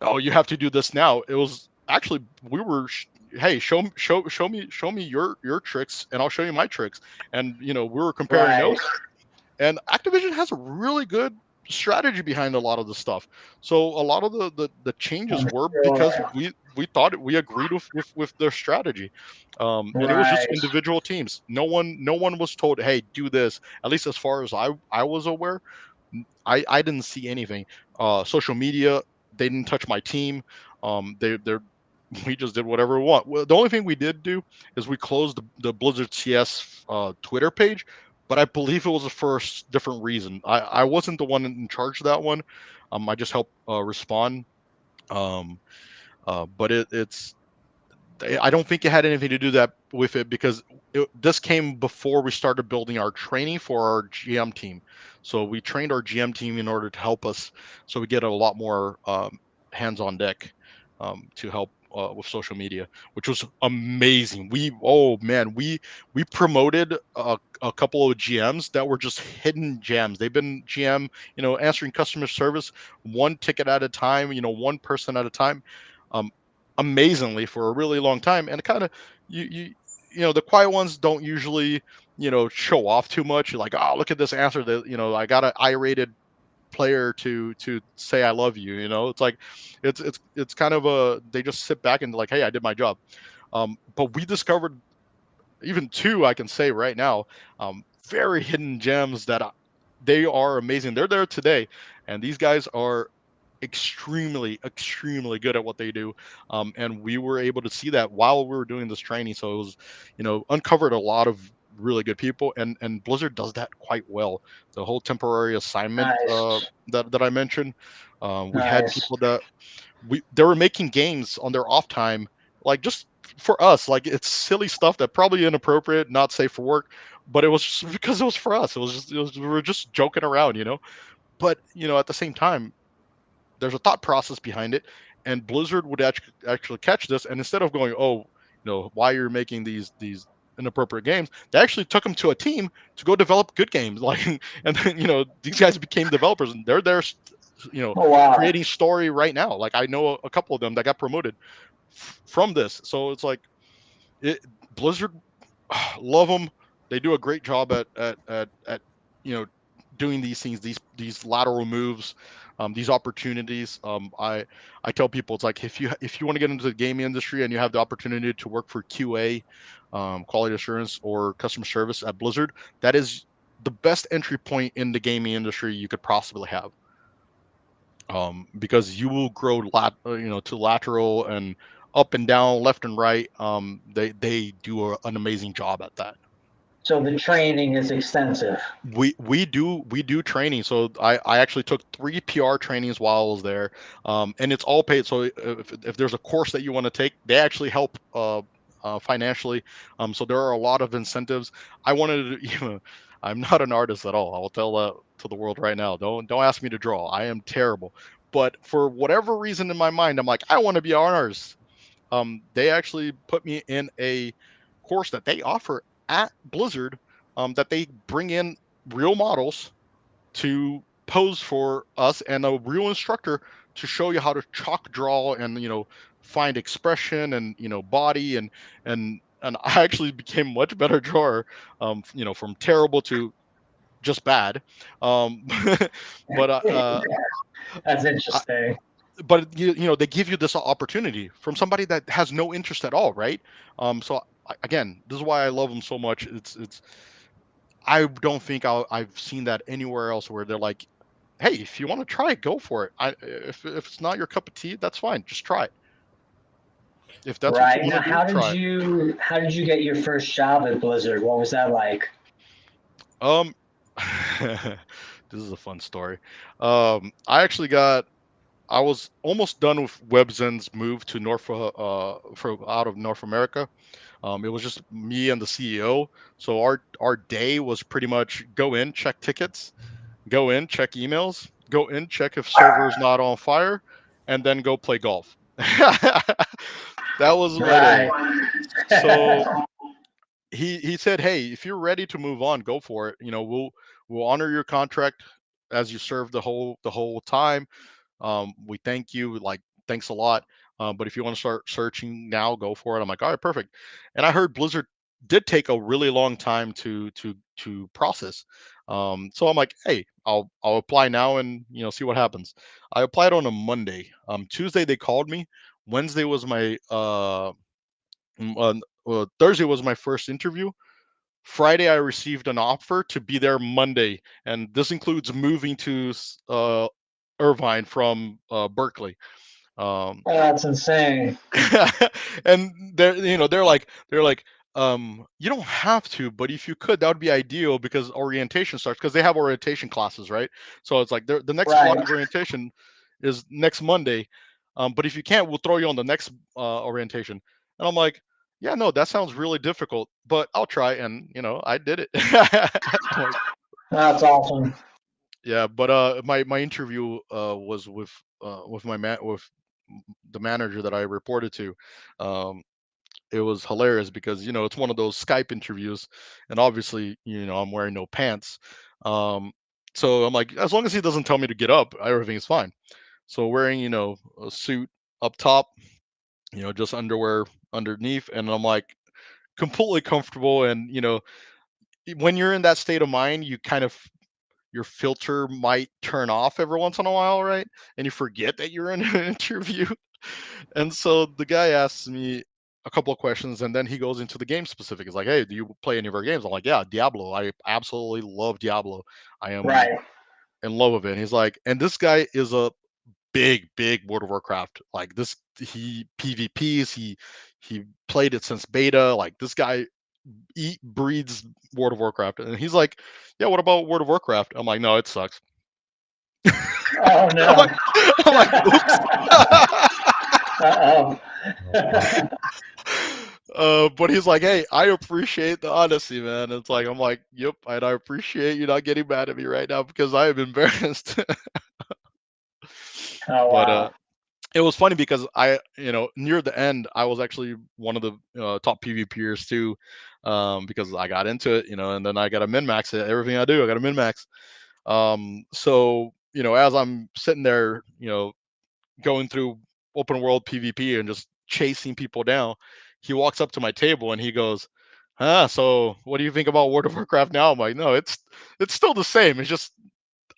oh, you have to do this now. It was actually we were, hey, show me your tricks, and I'll show you my tricks, and we were comparing Right. notes, and Activision has a really good strategy behind a lot of the stuff. So a lot of the changes I'm were because sure. we thought we agreed with their strategy, and it was just Right. individual teams. No one was told, hey, do this. At least as far as I was aware, I didn't see anything. Social media, they didn't touch my team. They're we just did whatever we want. Well, the only thing we did do is we closed the Blizzard CS Twitter page, but I believe it was for a different reason. I wasn't the one in charge of that one. I just helped respond. Um, but I don't think it had anything to do that with it because this came before we started building our training for our GM team. So we trained our GM team in order to help us, so we get a lot more hands on deck to help with social media, which was amazing. Oh man, we promoted a couple of GMs that were just hidden gems. They've been GM, answering customer service one ticket at a time, one person at a time. Um, Amazingly for a really long time, and kind of the quiet ones don't usually show off too much. You're like, oh, look at this answer that I got an irated player to say I love you. It's like it's kind of a, they just sit back and like, hey, I did my job. But we discovered even two, I can say right now, very hidden gems that they are amazing. They're there today, and these guys are extremely good at what they do, and we were able to see that while we were doing this training. So it was uncovered a lot of really good people, and Blizzard does that quite well. The whole temporary assignment Nice. that I mentioned, we had Nice. people that they were making games on their off time, like just for us. Like it's silly stuff that probably inappropriate, not safe for work, but it was just because it was for us. We were just joking around, but at the same time, there's a thought process behind it, and Blizzard would actually catch this, and instead of going, oh, why you're making these inappropriate games, they actually took them to a team to go develop good games. Like, and then these guys became developers, and they're there, Oh, wow. creating story right now. Like I know a couple of them that got promoted from this. So it's like it, Blizzard, love them. They do a great job at you know doing these things, these lateral moves, these opportunities. I tell people, it's like if you want to get into the gaming industry and you have the opportunity to work for QA, quality assurance, or customer service at Blizzard, that is the best entry point in the gaming industry you could possibly have. Because you will grow to lateral and up and down, left and right. They do an amazing job at that. So the training is extensive. We do training. So I actually took 3 PR trainings while I was there, and it's all paid. So if there's a course that you want to take, they actually help financially. So there are a lot of incentives. I wanted to, I'm not an artist at all. I'll tell that to the world right now. Don't ask me to draw. I am terrible. But for whatever reason in my mind, I'm like, I want to be an artist. They actually put me in a course that they offer at Blizzard, that they bring in real models to pose for us and a real instructor to show you how to chalk draw and find expression and body and I actually became a much better drawer, from terrible to just bad. um but That's interesting. but they give you this opportunity from somebody that has no interest at all, right? So again, this is why I love them so much. It's I don't think I've seen that anywhere else where they're like, hey, if you want to try it, go for it. If it's not your cup of tea, that's fine, just try it. If that's what you Right. want Now, to do, try it. how did you get your first job at Blizzard? What was that like? um this is a fun story. I actually got I was almost done with WebZen's move to out of North America. It was just me and the CEO. So our day was pretty much go in, check tickets, go in, check emails, go in, check if server's not on fire, and then go play golf. That was my day. Right. So he said, "Hey, if you're ready to move on, go for it. We'll honor your contract as you serve the whole time. We thank you, like, thanks a lot. But if you want to start searching now, go for it." I'm like, all right, perfect. And I heard Blizzard did take a really long time to process. So I'm like, hey, I'll apply now and see what happens. I applied on a Monday. Tuesday they called me. Wednesday was my Thursday was my first interview. Friday, I received an offer to be there Monday, and this includes moving to Irvine from Berkeley. Um, Oh, that's insane. and they're like, you don't have to, but if you could, that would be ideal because orientation starts because they have orientation classes, right? So it's like the next block Right. of orientation is next Monday. But if you can't, we'll throw you on the next orientation. And I'm like, yeah, no, that sounds really difficult, but I'll try. And I did it. I'm like, That's awesome. yeah, but my interview was with with the manager that I reported to. Um, it was hilarious because it's one of those Skype interviews, and obviously I'm wearing no pants. Um, so I'm like, as long as he doesn't tell me to get up, everything is fine. So wearing a suit up top, just underwear underneath, and I'm like completely comfortable. And when you're in that state of mind, you kind of your filter might turn off every once in a while, right? And you forget that you're in an interview. And so the guy asks me a couple of questions, and then he goes into the game specific. He's like, "Hey, do you play any of our games?" I'm like, "Yeah, Diablo. I absolutely love Diablo. I am Right. in love with it." And he's like, "And this guy is a big World of Warcraft. Like this, he PvPs. He played it since beta. Like this guy eat breeds World of Warcraft." And he's like, "Yeah, what about World of Warcraft?" I'm like, "No, it sucks." Oh I'm no. like, I'm like, oops. Uh-oh. But he's like, "Hey, I appreciate the honesty, man." It's like I'm like, "Yep," and I appreciate you not getting mad at me right now because I am embarrassed. Oh But wow. it was funny because near the end, I was actually one of the top PvPers too, because I got into it, and then I got to min max it. Everything I do, I got to min max. So as I'm sitting there, going through open world PvP and just chasing people down, he walks up to my table and he goes, so what do you think about World of Warcraft now?" I'm like, "No, it's still the same. It's just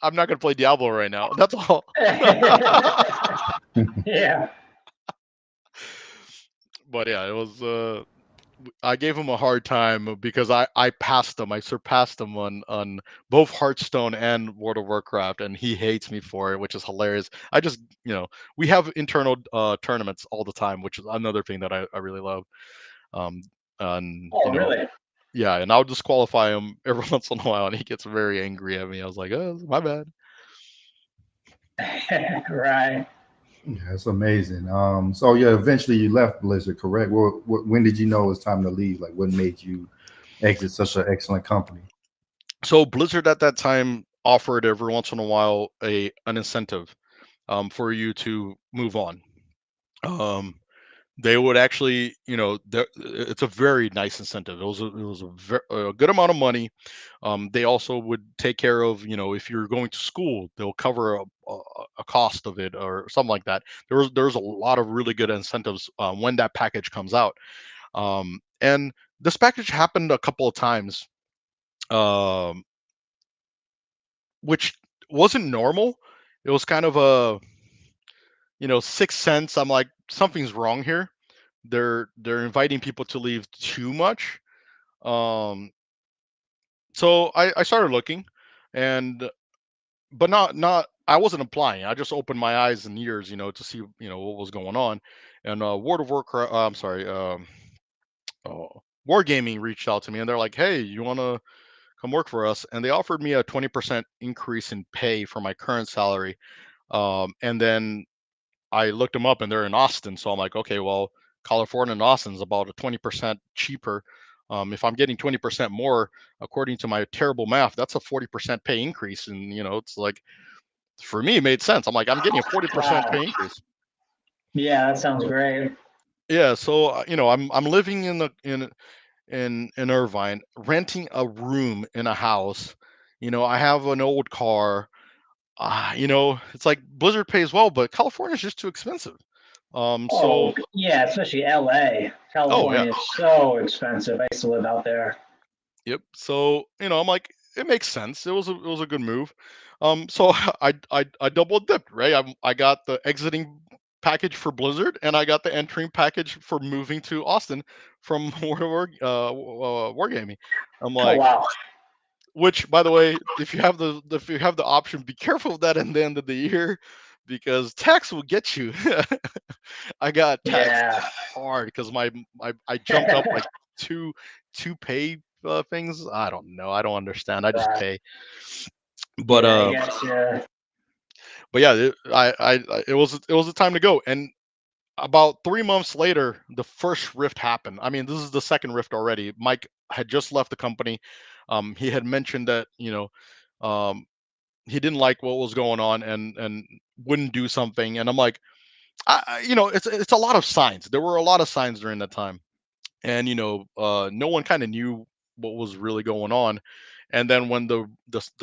I'm not gonna play Diablo right now. That's all." Yeah. But yeah, it was I gave him a hard time because I passed him. I surpassed him on both Hearthstone and World of Warcraft, and he hates me for it, which is hilarious. I just, we have internal tournaments all the time, which is another thing that I really love. Um, and Oh, really? yeah, and I'll disqualify him every once in a while, and he gets very angry at me. I was like, oh, my bad. Right. Yeah, it's amazing. So yeah, eventually you left Blizzard, correct? Well, when did you know it was time to leave? Like, what made you exit such an excellent company? So Blizzard at that time offered every once in a while an incentive for you to move on. Um, they would actually, it's a very nice incentive. It was a good amount of money. They also would take care of, if you're going to school, they'll cover a cost of it or something like that. There's a lot of really good incentives when that package comes out. And this package happened a couple of times, um, which wasn't normal. It was kind of a, sixth sense. I'm like, something's wrong here. They're inviting people to leave too much. Um, so I started looking, and but not I wasn't applying. I just opened my eyes and ears, to see what was going on. And World of Warcraft, I'm sorry, Wargaming reached out to me, and they're like, "Hey, you want to come work for us?" And they offered me a 20% increase in pay for my current salary. And then I looked them up, and they're in Austin. So I'm like, okay, well, California and Austin is about a 20% cheaper. If I'm getting 20% more, according to my terrible math, that's a 40% pay increase. And, it's like, for me, it made sense. I'm like, I'm getting a 40% Wow. pay increase. Yeah, that sounds great. Yeah. So, I'm living in Irvine, renting a room in a house. I have an old car. It's like Blizzard pays well, but California is just too expensive. Oh, So, yeah, especially LA. oh yeah. California is so expensive. I used to live out there. Yep. So, I'm like, it makes sense. It was a good move. So I double dipped, right? I got the exiting package for Blizzard, and I got the entering package for moving to Austin from Wargaming. I'm Oh, like, wow. which, by the way, if you have the option, be careful of that in the end of the year, because tax will get you. I got taxed Yeah. hard because I jumped up like two pay things. I don't know. I don't understand. I just Right. pay. But Yeah, I guess, yeah. yeah, it was the time to go. And about 3 months later, the first rift happened. I mean, this is the second rift already. Mike had just left the company. He had mentioned that um, he didn't like what was going on, and wouldn't do something. And I'm like, it's a lot of signs. There were a lot of signs during that time, and no one kind of knew what was really going on. And then when the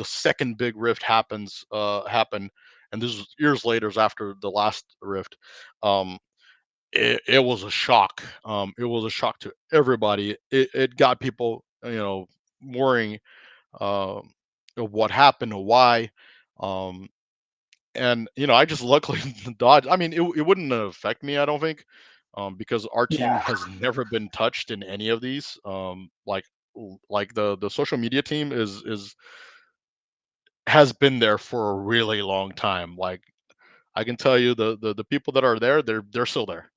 second big rift happened, and this was years later after the last rift. Um it was a shock. It was a shock to everybody. It got people, worrying, um of what happened or why. um and I just luckily dodged. I mean, it wouldn't affect me, I don't think, because our team Yeah. has never been touched in any of these. Like the social media team is has been there for a really long time. Like, I can tell you, the people that are there, they're still there.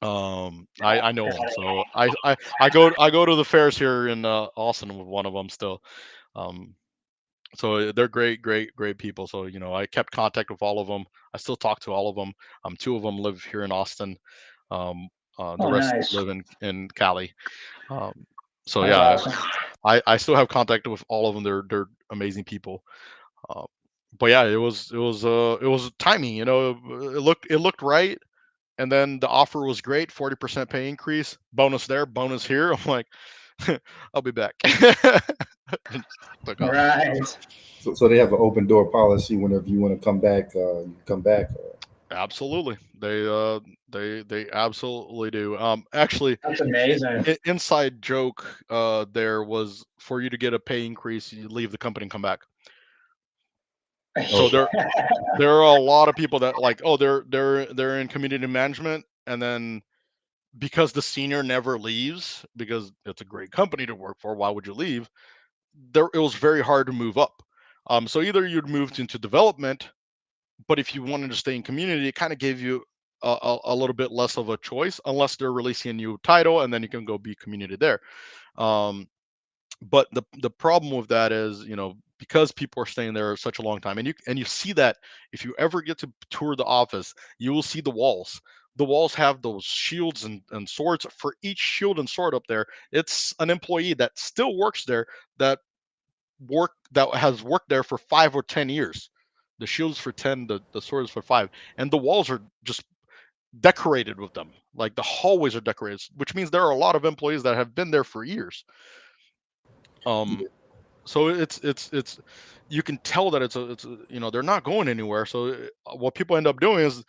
I know them. So I go to the fairs here in Austin with one of them still. um so they're great, great, great people. So I kept contact with all of them. I still talk to all of them. Two of them live here in Austin. um the Oh, rest nice. live in Cali. um so That's yeah, awesome. I still have contact with all of them. They're amazing people. uh, but yeah, it was timing. It looked right. And then the offer was great, 40% pay increase, bonus there, bonus here. I'm like, I'll be back. And took off. Right. So they have an open door policy. Whenever you want to come back, you come back. Absolutely. They absolutely do. Actually, That's amazing. inside joke there was, for you to get a pay increase, you leave the company and come back. So there are a lot of people that, like, oh, they're in community management, and then because the senior never leaves, because it's a great company to work for, why would you leave? There, it was very hard to move up. So either you'd moved into development, but if you wanted to stay in community, it kind of gave you a little bit less of a choice, unless they're releasing a new title, and then you can go be community there. Um, but the problem with that is, because people are staying there such a long time, and you see that if you ever get to tour the office, you will see the walls. The walls have those shields and swords. For each shield and sword up there, it's an employee that still works there, that that has worked there for 5 or 10 years. The shields for 10, the swords for 5, and the walls are just decorated with them. Like the hallways are decorated, which means there are a lot of employees that have been there for years. Um, Yeah. so it's you can tell that they're not going anywhere. So what people end up doing is,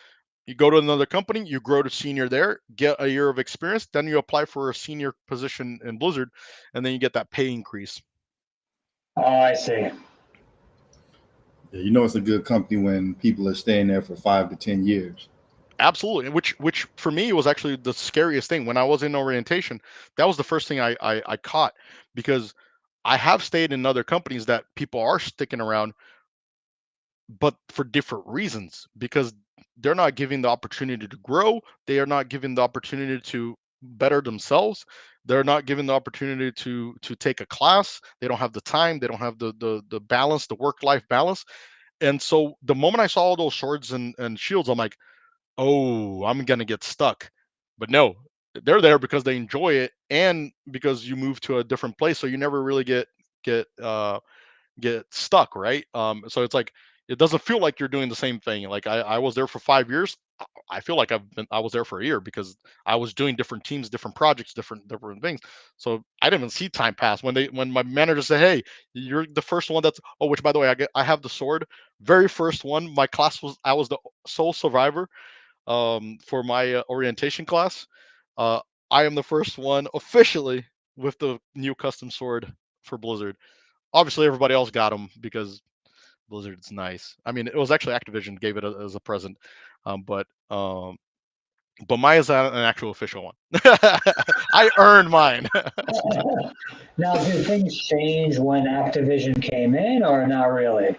you go to another company, you grow to senior there, get a year of experience, then you apply for a senior position in Blizzard, and then you get that pay increase. Oh, I see. Yeah, you know it's a good company when people are staying there for 5 to 10 years. Absolutely, which for me was actually the scariest thing when I was in orientation. That was the first thing I caught, because I have stayed in other companies that people are sticking around, but for different reasons, because they're not giving the opportunity to grow, they are not giving the opportunity to better themselves, they're not given the opportunity to take a class, they don't have the time, they don't have the balance, the work life balance. And so the moment I saw all those swords and shields, I'm like, oh, I'm gonna get stuck. But no, they're there because they enjoy it, and because you move to a different place, so you never really get get stuck, right? So it's like, it doesn't feel like you're doing the same thing. Like I was there for 5 years. I feel like I was there for a year, because I was doing different teams, different projects, different things. So I didn't even see time pass when my manager said, "Hey, you're the first one that's." Oh, which by the way, I have the sword. Very first one. My class was I was the sole survivor for my orientation class. Uh, I am the first one officially with the new custom sword for Blizzard. Obviously, everybody else got them because Blizzard's nice. I mean, it was actually Activision gave it as a present, um, but um, but mine is an actual official one. I earned mine. Now, did things change when Activision came in, or not really?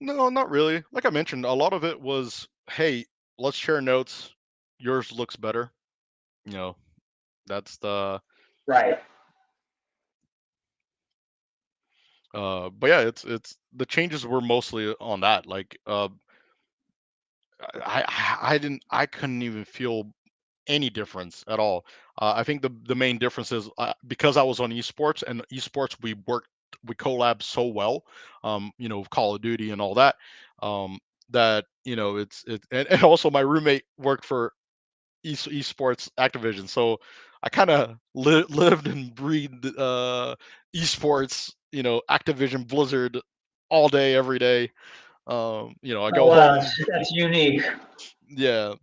No, not really. Like I mentioned, a lot of it was, hey, let's share notes. Yours looks better. You know, that's the. Right. But yeah, it's the changes were mostly on that. Like, I couldn't even feel any difference at all. I think the main difference is, because I was on esports, and esports we collab so well, with Call of Duty and all that, that and also my roommate worked for esports Activision, so I kind of lived and breathed esports, Activision Blizzard all day every day. I Oh, go wow, home. that's unique. Yeah,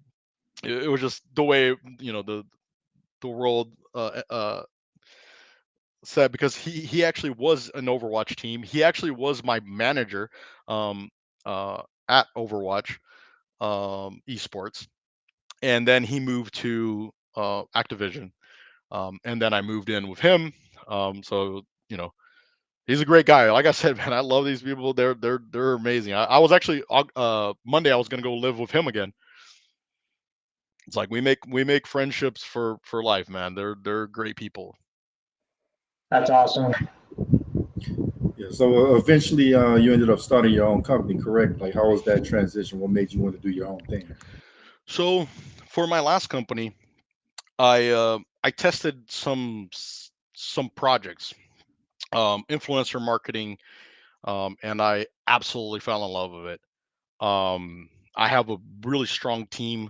it was just the way the world said, because he actually was an Overwatch team. He actually was my manager um, at Overwatch esports, and then he moved to Activision, and then I moved in with him. So he's a great guy. Like I said, man, I love these people. They're amazing. I was actually Monday. I was gonna go live with him again. It's like we make friendships for life, man. They're great people. That's awesome. Yeah. So eventually, you ended up starting your own company, correct? Like, how was that transition? What made you want to do your own thing? So for my last company, I tested some projects, influencer marketing, and I absolutely fell in love with it. I have a really strong team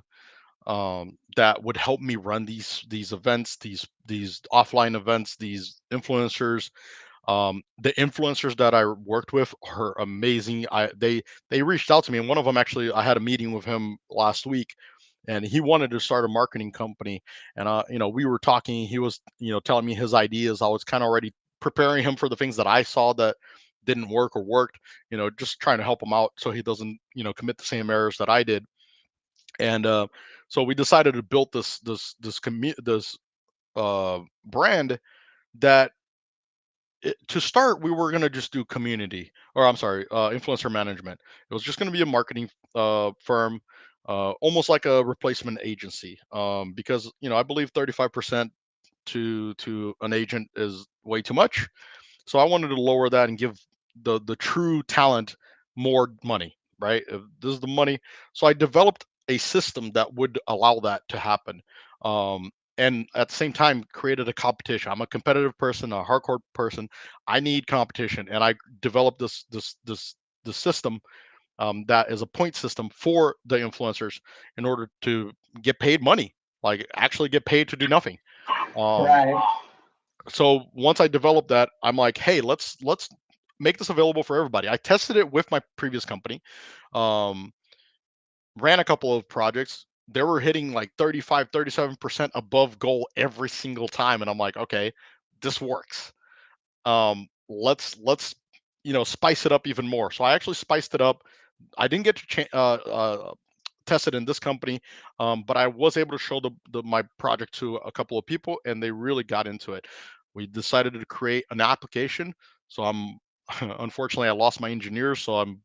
that would help me run these events, these offline events, these influencers. The influencers that I worked with are amazing. They reached out to me, and one of them, actually, I had a meeting with him last week, and he wanted to start a marketing company. And we were talking. He was telling me his ideas. I was kind of already preparing him for the things that I saw that didn't work or worked. Just trying to help him out so he doesn't commit the same errors that I did. And so we decided to build this brand that to start, we were going to just do community, or I'm sorry, influencer management. It was just going to be a marketing firm, almost like a replacement agency, because I believe 35% to an agent is way too much. So I wanted to lower that and give the true talent more money, right? If this is the money. So I developed a system that would allow that to happen. And at the same time created a competition. I'm a competitive person, a hardcore person. I need competition, and I developed this system that is a point system for the influencers in order to get paid money, like actually get paid to do nothing. Um, Right. so once I developed that, I'm like, hey, let's make this available for everybody. I tested it with my previous company, um, ran a couple of projects. They were hitting like 35, 37% above goal every single time. And I'm like, okay, this works. Let's spice it up even more. So I actually spiced it up. I didn't get to test it in this company, but I was able to show my project to a couple of people, and they really got into it. We decided to create an application. So I'm unfortunately I lost my engineers, so I'm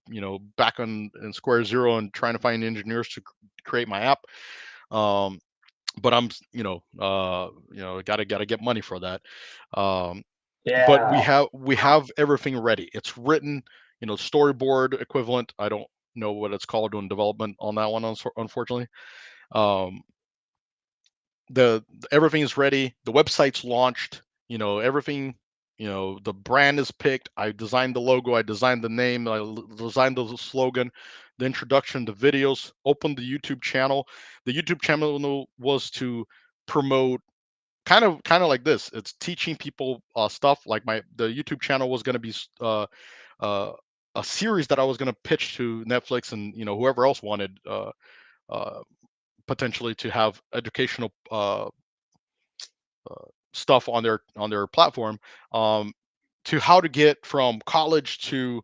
back on in square zero and trying to find engineers to create my app. Um, but I'm gotta get money for that. Um, but we Yeah. have everything ready. It's written, storyboard equivalent. I don't know what it's called in development on that one, unfortunately. Um, the everything is ready. The website's launched. Everything. The brand is picked. I designed the logo. I designed the name. Designed the slogan, the introduction, the videos. Opened the YouTube channel. The YouTube channel was to promote kind of like this. It's teaching people stuff. Like the YouTube channel was going to be uh, a series that I was going to pitch to Netflix and whoever else wanted uh, potentially to have educational stuff on their platform, um, to how to get from college to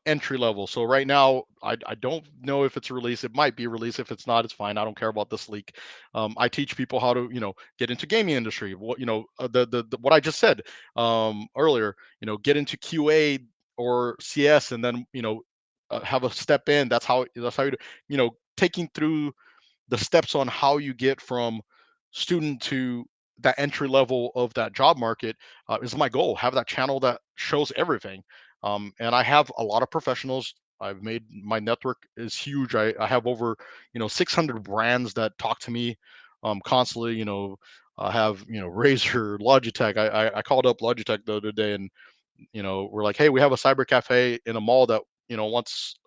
entry level. So right now, I don't know if it's released. It might be released. If it's not, it's fine. I don't care about this leak. I teach people how to get into gaming industry. What what I just said earlier. Get into QA or CS, and then have a step in. That's how you do. Taking through the steps on how you get from student to that entry level of that job market is my goal. Have that channel that shows everything, and I have a lot of professionals. I've made my network is huge. I have over 600 brands that talk to me constantly. I have Razer, Logitech. I called up Logitech the other day, and we're like, hey, we have a cyber cafe in a mall that wants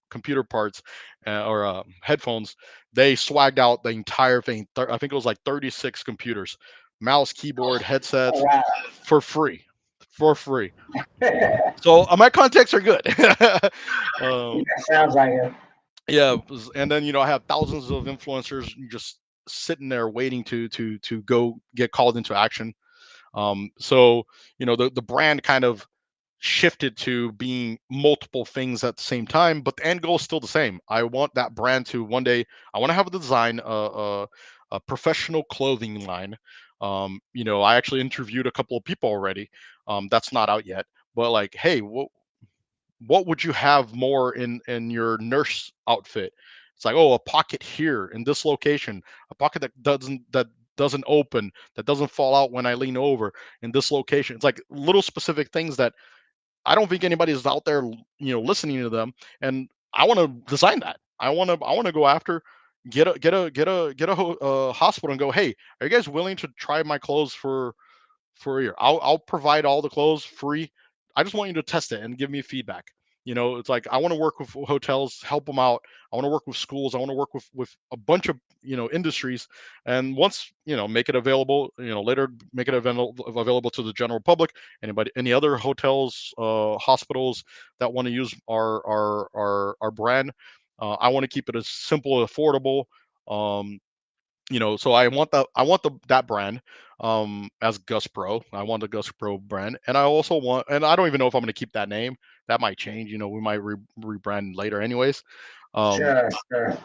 computer parts or headphones. They swagged out the entire thing. I think it was like 36 computers, mouse, keyboard, Oh, headsets, wow. for free, for free. So my contacts are good. Yeah, um, sounds like it. yeah, and then I have thousands of influencers just sitting there waiting to go get called into action. So the brand kind of shifted to being multiple things at the same time, but the end goal is still the same. I want that brand to one day. I want to have a design, a professional clothing line. I actually interviewed a couple of people already. That's not out yet, but like, hey, what would you have more in your nurse outfit? It's like, oh, a pocket here in this location, a pocket that doesn't open, that doesn't fall out when I lean over in this location. It's like little specific things that I don't think anybody's out there, listening to them. And I want to design that. I want to go after, get a hospital and go, hey, are you guys willing to try my clothes for a year? I'll provide all the clothes free. I just want you to test it and give me feedback. It's like I want to work with hotels, help them out. I want to work with schools. I want to work with a bunch of industries, and once make it available. Later make it available to the general public. Any other hotels, hospitals that want to use our brand. I want to keep it as simple, affordable. Um, so I want that brand as Gus Pro. I want the Gus Pro brand, and I also want, and I don't even know if I'm going to keep that name. That might change. We might rebrand later anyways. um Sure, sure.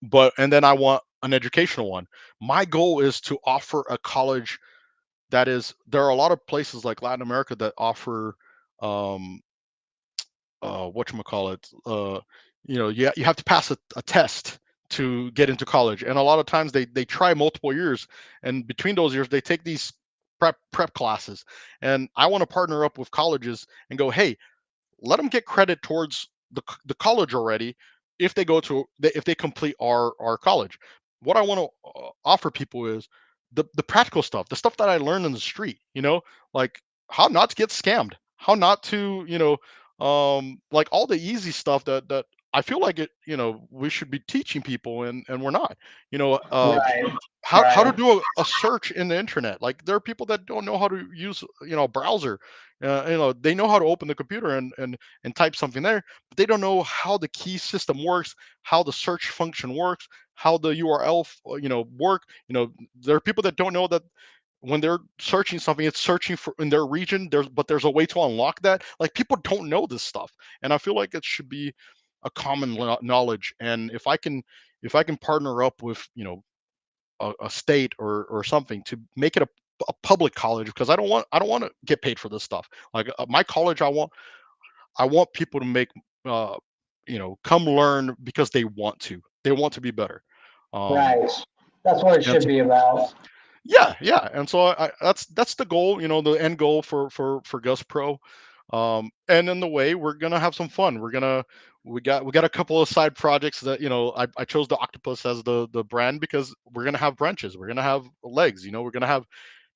but and then I want an educational one. My goal is to offer a college that is, there are a lot of places like Latin America that offer um whatchamacallit, you have to pass a test to get into college. And a lot of times they try multiple years, and between those years they take these prep classes. And I want to partner up with colleges and go, hey, let them get credit towards the college already if they go to if they complete our college. What I want to offer people is the practical stuff, the stuff that I learned in the street, like how not to get scammed, how not to, like all the easy stuff that I feel like we should be teaching people, and we're not, you know Right. how to Right. do a search in the internet. Like there are people that don't know how to use a browser. They know how to open the computer and type something there, but they don't know how the key system works, how the search function works, how the URL work. There are people that don't know that when they're searching something, it's searching for in their region. There's a way to unlock that. Like people don't know this stuff, and I feel like it should be a common knowledge. And if I can partner up with a state or something to make it a public college, because I don't want to get paid for this stuff. Like my college, I want people to make uh come learn because they want to be better. um Right. That's what it and should be about. yeah, and so that's the goal, the end goal for Gus Pro. And in the way, we're gonna have some fun. We got a couple of side projects that, I chose the octopus as the brand because we're gonna have branches, we're gonna have legs, we're gonna have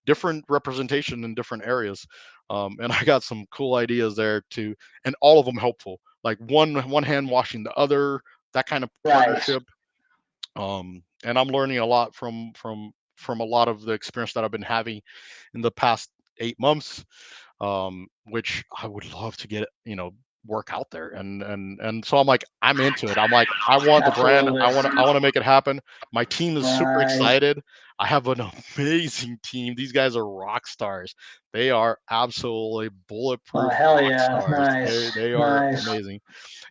different representation in different areas. And I got some cool ideas there too, and all of them helpful, like one hand washing the other, that kind of Right. partnership. And I'm learning a lot from a lot of the experience that I've been having in the past 8 months, which I would love to get, work out there. And so I'm into it. I'm like, I want the brand. Absolutely. I want to make it happen. My team is super Right. excited. I have an amazing team. These guys are rock stars. They are absolutely Oh, bulletproof hell rock yeah. stars. They Nice. they are Nice. amazing.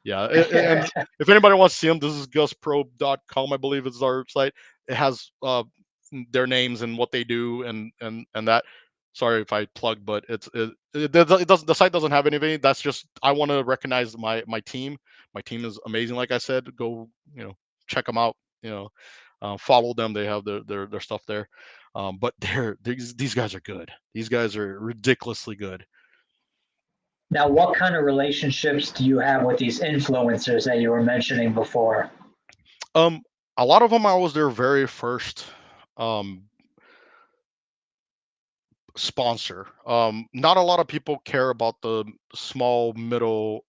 Yeah, and if anybody wants to see them, this is guspro.com, I believe is our site. It has their names and what they do, and that. Sorry if I plug, but it doesn't, the site doesn't have anything. That's just, I want to recognize my team. My team is amazing. Like I said, go, check them out. Follow them. They have their stuff there. But these guys are good. These guys are ridiculously good. Now, what kind of relationships do you have with these influencers that you were mentioning before? Um, a lot of them, I was their very first um sponsor. Not a lot of people care about the small, middle,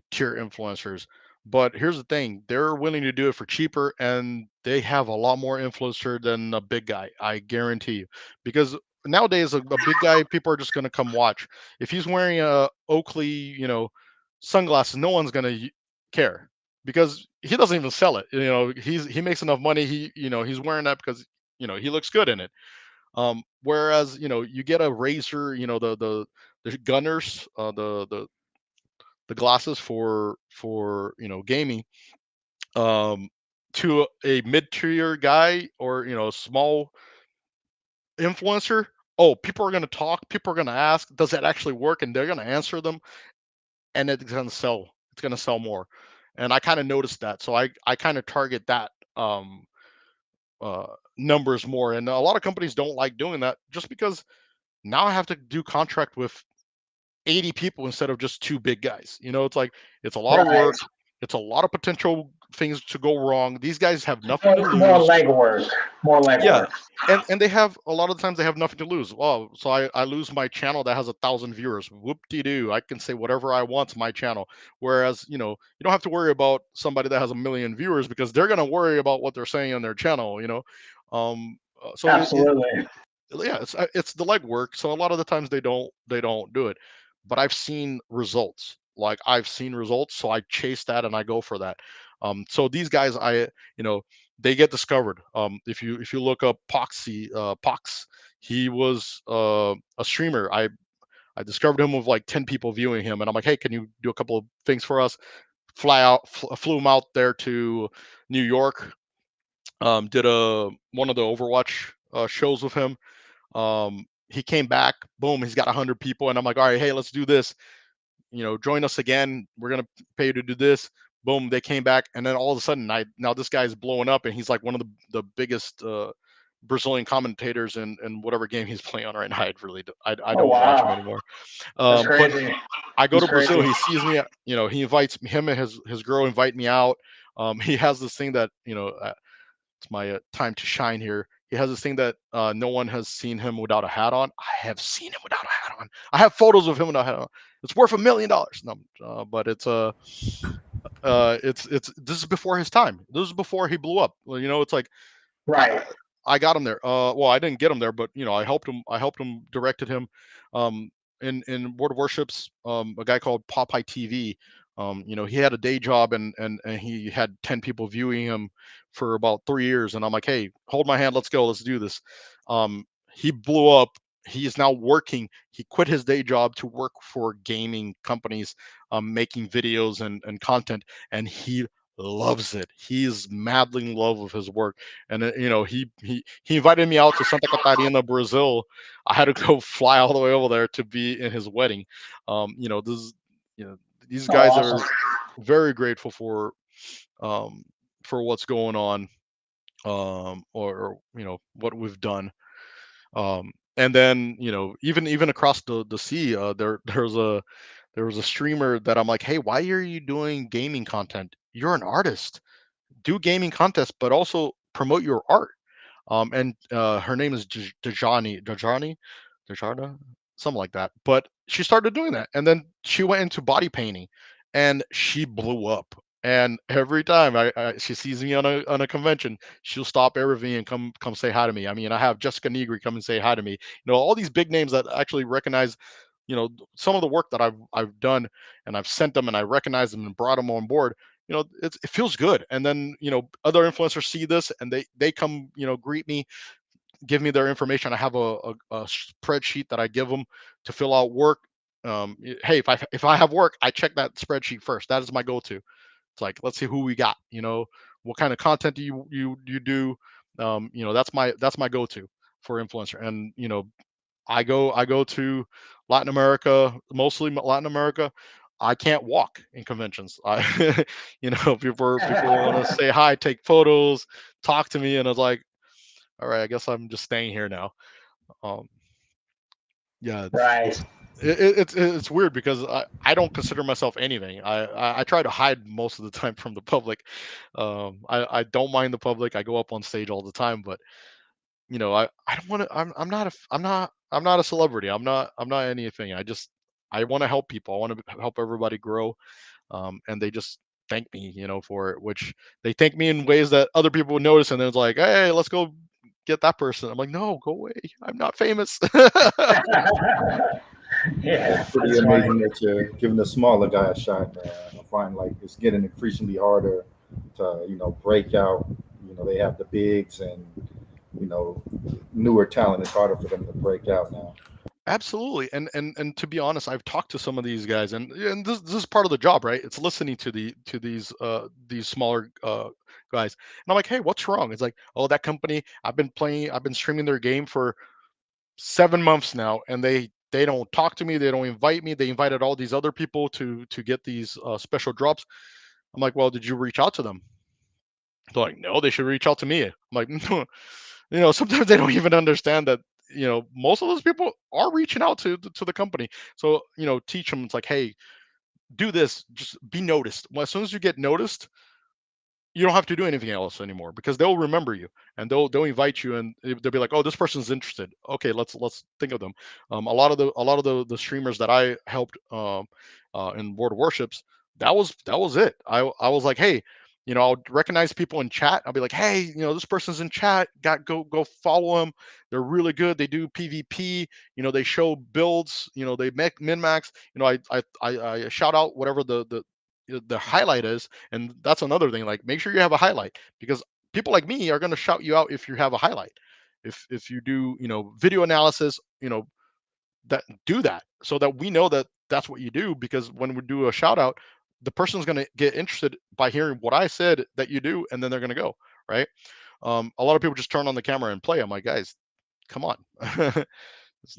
tier influencers. But here's the thing, they're willing to do it for cheaper, and they have a lot more influencer than a big guy. I guarantee you. Because nowadays, a big guy, people are just going to come watch. If he's wearing a Oakley, sunglasses, no one's going to care because he doesn't even sell it. He makes enough money. He's wearing that because, he looks good in it. Whereas, you get a razor, the gunners, the glasses for gaming, um, to a mid-tier guy or small influencer. Oh, people are gonna talk. People are gonna ask, does that actually work? And they're gonna answer them, and it's gonna sell. It's gonna sell more. And I kind of noticed that, so I kind of target that uh, numbers more. And a lot of companies don't like doing that just because now I have to do contract with 80 people instead of just two big guys. It's like, it's a lot of Right. work. It's a lot of potential things to go wrong. These guys have nothing to More lose. legwork. More Yeah. legwork. And they have, a lot of the times they have nothing to lose. Oh, so I lose my channel that has 1,000 viewers. Whoop de doo. I can say whatever I want to my channel. Whereas, you don't have to worry about somebody that has 1 million viewers because they're gonna worry about what they're saying on their channel. So Absolutely. yeah, it's the legwork. So a lot of the times they don't do it, but I've seen results. Like I've seen results, so I chase that and I go for that. So these guys, you know they get discovered. If you look up Pox, he was a streamer. I discovered him with like 10 people viewing him, and I'm like, hey, can you do a couple of things for us? flew him out there to New York. Did a one of the Overwatch shows with him. He came back, boom, he's got 100 people, and I'm like, all right, hey, let's do this. Join us again. We're gonna pay you to do this. Boom, they came back, and then all of a sudden, now this guy's blowing up, and he's like one of the biggest Brazilian commentators in whatever game he's playing on right now. I Oh, don't watch him wow. anymore. That's But crazy. I go That's to Brazil. crazy. He sees me. He invites him and his girl invite me out. He has this thing that it's my time to shine here. He has this thing that no one has seen him without a hat on. I have seen him without a hat on. I have photos of him without a hat on. It's worth $1 million. No, but it's this is before his time. This is before he blew up. Well, it's like I Right. I got him there. Well, I didn't get him there, but I helped him. I helped him, directed him. Um, in World of Warships, a guy called Popeye TV. He had a day job, and he had 10 people viewing him for about 3 years. And I'm like, hey, hold my hand, let's go, let's do this. He blew up. He is now working. He quit his day job to work for gaming companies, making videos and content, and he loves it. He's madly in love with his work, and he invited me out to Santa Catarina, Brazil. I had to go fly all the way over there to be in his wedding. This is, these Oh, guys awesome. are very grateful um, for what's going on, or what we've done. And then even across the sea, there was a streamer that I'm like, hey, why are you doing gaming content? You're an artist. Do gaming contests, but also promote your art. And her name is Dajani, something like that. But she started doing that, and then she went into body painting, and she blew up. And every time she sees me on a convention, she'll stop everything and come say hi to me. I mean, I have Jessica Negri come and say hi to me. All these big names that actually recognize some of the work that I've done, and I've sent them, and I recognize them and brought them on board. It feels good. And then other influencers see this, and they come greet me, give me their information. I have a spreadsheet that I give them to fill out work. Hey, if I have work, I check that spreadsheet first. That is my go-to. It's like, let's see who we got. What kind of content do you do. That's my go-to for influencer. And I go to Latin America, mostly Latin America. I can't walk in conventions. People want to say hi, take photos, talk to me, and I was like, all right, I guess I'm just staying here now. Um, yeah, Right. it's weird because I don't consider myself anything. I try to hide most of the time from the public. I don't mind the public. I go up on stage all the time, but I don't want to. I'm not a celebrity. I'm not anything. I want to help people. I want to help everybody grow. And they just thank me, for it, which they thank me in ways that other people would notice, and then it's like, hey, let's go get that person. I'm like, no, go away. I'm not famous. It's Yeah, pretty that's funny. amazing that you're giving the smaller guy a shot, man. I find like it's getting increasingly harder to, break out. They have the bigs and, you know, newer talent. It's harder for them to break out now. Absolutely. And to be honest, I've talked to some of these guys, and this is part of the job, right? It's listening to these smaller guys. And I'm like, hey, what's wrong? It's like, oh, that company, I've been streaming their game for 7 months now, and they don't talk to me, they don't invite me. They invited all these other people to get these special drops. I'm like, well, did you reach out to them? They're like, no, they should reach out to me. I'm like, no. Sometimes they don't even understand that most of those people are reaching out to the company. So teach them. It's like, hey, do this, just be noticed. Well, as soon as you get noticed, you don't have to do anything else anymore, because they'll remember you, and they'll invite you, and they'll be like, oh, this person's interested. Okay, let's think of them. A lot of the streamers that I helped, in World of Warships, that was it. I was like, hey, I'll recognize people in chat. I'll be like, hey, this person's in chat. Got go follow them. They're really good. They do PvP. They show builds. They make min max. I shout out whatever the highlight is. And that's another thing. Like, make sure you have a highlight, because people like me are going to shout you out if you have a highlight. If you do, video analysis, that do that, so that we know that that's what you do. Because when we do a shout out, the person's going to get interested by hearing what I said that you do, and then they're going to go, right? A lot of people just turn on the camera and play. I'm like, guys, come on.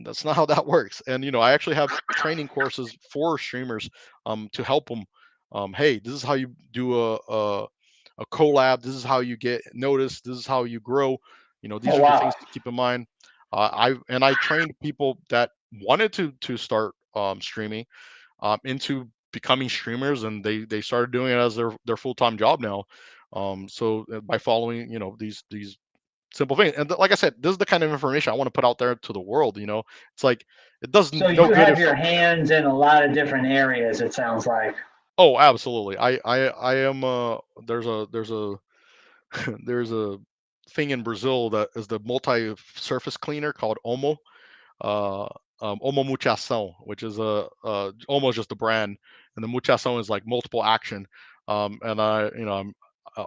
That's not how that works. And I actually have training courses for streamers to help them. Hey, this is how you do a collab. This is how you get noticed. This is how you grow. These Oh, are the wow. things to keep in mind. I trained people that wanted to start streaming into becoming streamers, and they started doing it as their full-time job now. So by following these simple things, and like I said, this is the kind of information I want to put out there to the world. It's like it does So no you good have if. your hands in a lot of different areas, it sounds like. Oh, absolutely. I am. There's a there's a thing in Brazil that is the multi-surface cleaner called Omo. uh, Omo Muchação, which is almost just a brand, and the Muchação is like multiple action. And I'm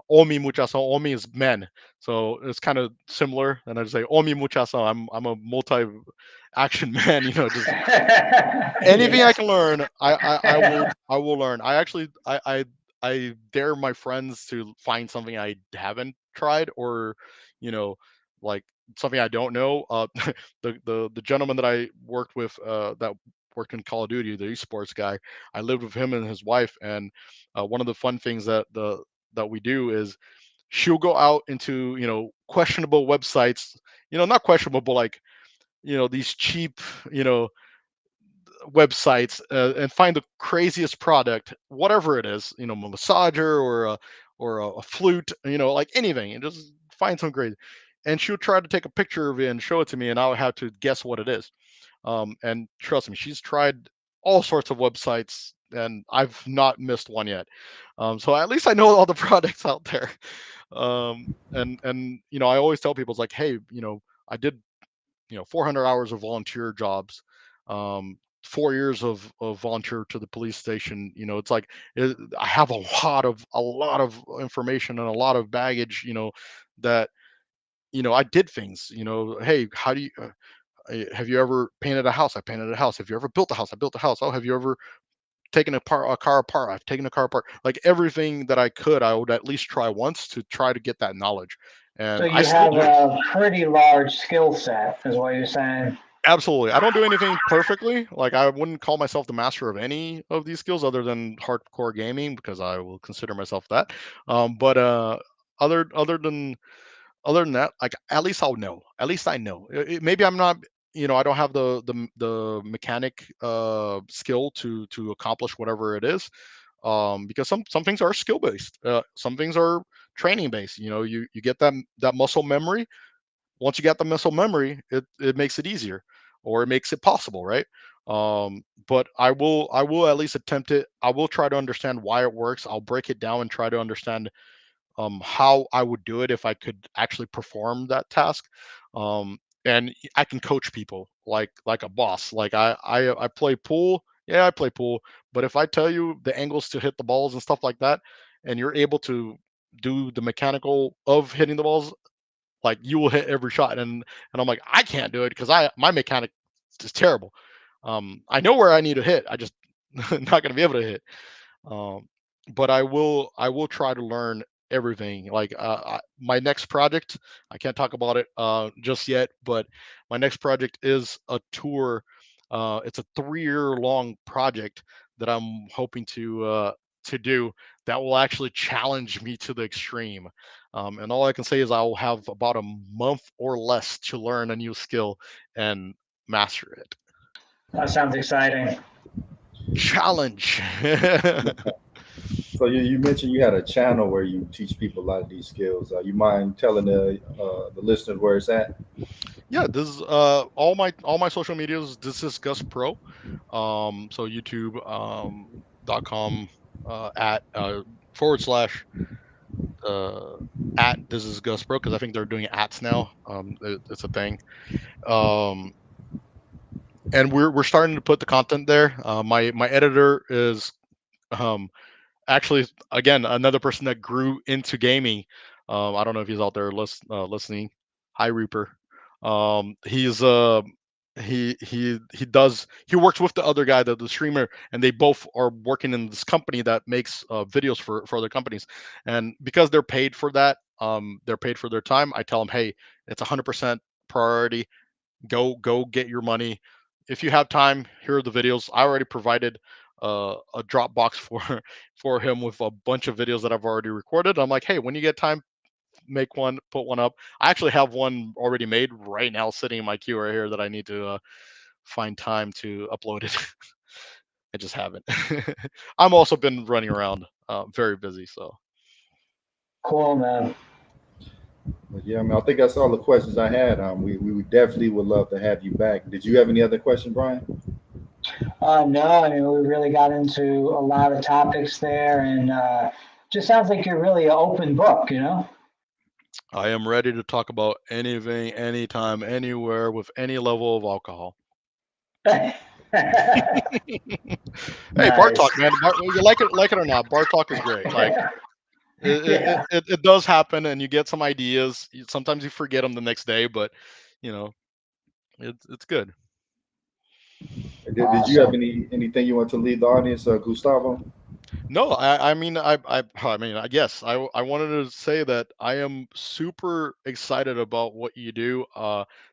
Omi Muchação. Omi is men, so it's kind of similar. And I just say Omi Muchação. I'm a multi action man. Just anything I Yes. can learn, I will learn. I dare my friends to find something I haven't tried, or you know like something I don't know. The gentleman that I worked with, that worked in Call of Duty, the esports guy, I lived with him and his wife. And one of the fun things that we do is she'll go out into questionable websites, not questionable, but like these cheap you know websites, and find the craziest product, whatever it is, a massager or a flute, like anything, and just find some great. And she'll try to take a picture of it and show it to me, and I'll have to guess what it is. And trust me, she's tried all sorts of websites, and I've not missed one yet. So at least I know all the products out there. And I always tell people, it's like, hey, I did 400 hours of volunteer jobs, 4 years of volunteer to the police station. It's like I have a lot of information and a lot of baggage, that I did things. Hey, how do you have you ever painted a house? I painted a house. Have you ever built a house? I built a house. Oh, have you ever taken a car apart? I've taken a car apart. Like everything that I could, I would at least try once to try to get that knowledge, So and I you still have do. a pretty large skill set, is what you're saying. Absolutely. I don't do anything perfectly. Like I wouldn't call myself the master of any of these skills other than hardcore gaming, because I will consider myself that. But other than that, like at least I'll know. At least I know. Maybe I'm not. I don't have the mechanic skill to accomplish whatever it is. Because some things are skill based. Some things are training based. You get that muscle memory. Once you got the muscle memory, it makes it easier, or it makes it possible, right? But I will at least attempt it. I will try to understand why it works. I'll break it down and try to understand how I would do it if I could actually perform that task. And I can coach people like a boss. Like I play pool. Yeah, I play pool. But if I tell you the angles to hit the balls and stuff like that, and you're able to do the mechanical of hitting the balls, like you will hit every shot. And I'm like, I can't do it because my mechanic is terrible. I know where I need to hit. I just not gonna be able to hit. um, but I will try to learn everything. Like my next project, I can't talk about it just yet, but my next project is a tour. It's a 3-year long project that I'm hoping to do, that will actually challenge me to the extreme. And all I can say is I will have about a month or less to learn a new skill and master it. That sounds exciting. Challenge. So you mentioned you had a channel where you teach people a lot of these skills. You mind telling the listeners where it's at? Yeah, this is all my social medias. This is Gus Pro. So YouTube .com at forward slash uh at this is Gus Pro, because I think they're doing ats now. It's a thing. Um, and we're starting to put the content there. My editor is um actually, again, another person that grew into gaming. I don't know if he's out there listening. Hi, Reaper. He's he works with the other guy, the streamer, and they both are working in this company that makes videos for other companies. And because they're paid for that, they're paid for their time. I tell them, hey, it's 100% priority. Go get your money. If you have time, here are the videos. I already provided a Dropbox for for him with a bunch of videos that I've already recorded. I'm like, hey, when you get time, make one, put one up. I actually have one already made right now, sitting in my queue right here, that I need to find time to upload it. I just haven't. I'm also been running around, very busy. So Cool, man. But yeah, I mean, I think that's all the questions I had. We would definitely would love to have you back. Did you have any other questions, Brian? No, I mean, we really got into a lot of topics there, and just sounds like you're really an open book, you know? I am ready to talk about anything, anytime, anywhere, with any level of alcohol. Hey, bar Nice. talk, man. You like it or not, bar talk is great. Like Yeah. it does happen, and you get some ideas. Sometimes you forget them the next day, but you know, it's good. Did you have Awesome. anything you want to leave the audience, Gustavo? No, I mean, I mean, yes, I wanted to say that I am super excited about what you do.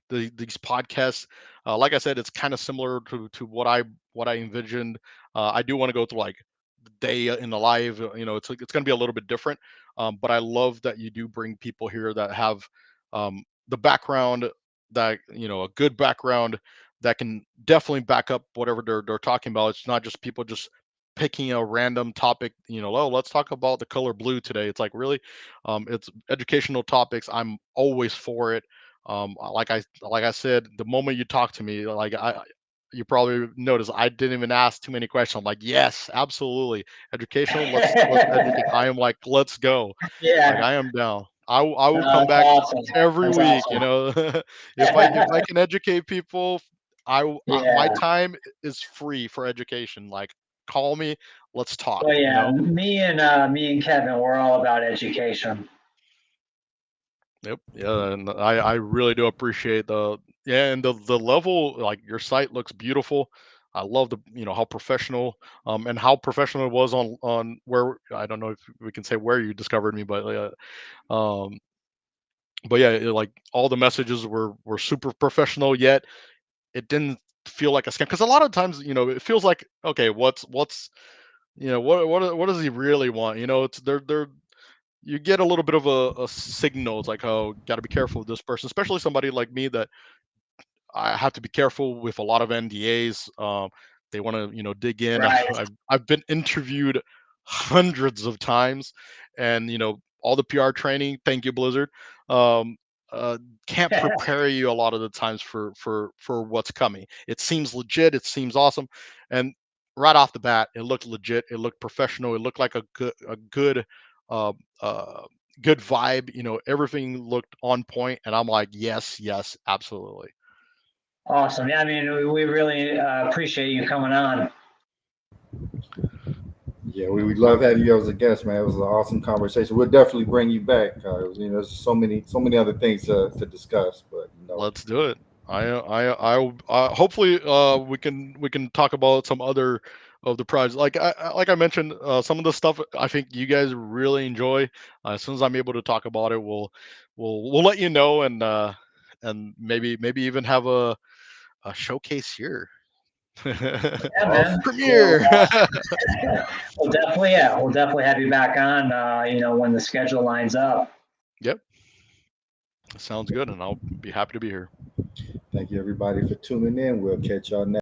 These podcasts, like I said, it's kind of similar to what I envisioned. I do want to go through like the day in the live. It's going to be a little bit different. But I love that you do bring people here that have the background, that a good background, that can definitely back up whatever they're talking about. It's not just people just picking a random topic, oh, let's talk about the color blue today. It's like, really, it's educational topics. I'm always for it. Like I said, the moment you talk to me, like, you probably noticed I didn't even ask too many questions. I'm like, yes, absolutely, educational. Let's educate. I am like, let's go. Like, Yeah. I am down. I will come That's back awesome. every That's week. awesome. If I can educate people, my Yeah. time is free for education. Like, call me, let's talk. Well, yeah, me and Kevin, we're all about education. Yep. Yeah, and I really do appreciate and the level. Like, your site looks beautiful. I love the how professional, and how professional it was on where, I don't know if we can say where you discovered me, but yeah, like, all the messages were super professional, yet it didn't feel like a scam. Because a lot of times, it feels like, okay, what's what does he really want? It's they're you get a little bit of a signal. It's like, oh, got to be careful with this person, especially somebody like me, that I have to be careful with a lot of NDAs. They want to, dig in. Right. I've been interviewed hundreds of times, and all the PR training. Thank you, Blizzard. Um, uh, can't prepare you a lot of the times for what's coming. It seems legit. It seems awesome, and right off the bat, it looked legit. It looked professional. It looked like a good uh, uh, good vibe. Everything looked on point, and I'm like, yes, yes, absolutely. Awesome. Yeah, I mean, we really appreciate you coming on. Yeah, we love having you as a guest, man. It was an awesome conversation. We'll definitely bring you back. There's so many other things to discuss, but Let's do it. Hopefully, we can talk about some other of the projects. Like I mentioned, some of the stuff I think you guys really enjoy. As soon as I'm able to talk about it, we'll let you know, and maybe even have a showcase here. Yeah, man. awesome. Well, Premiere. we'll definitely have you back on. When the schedule lines up. Yep, sounds good, and I'll be happy to be here. Thank you, everybody, for tuning in. We'll catch y'all next.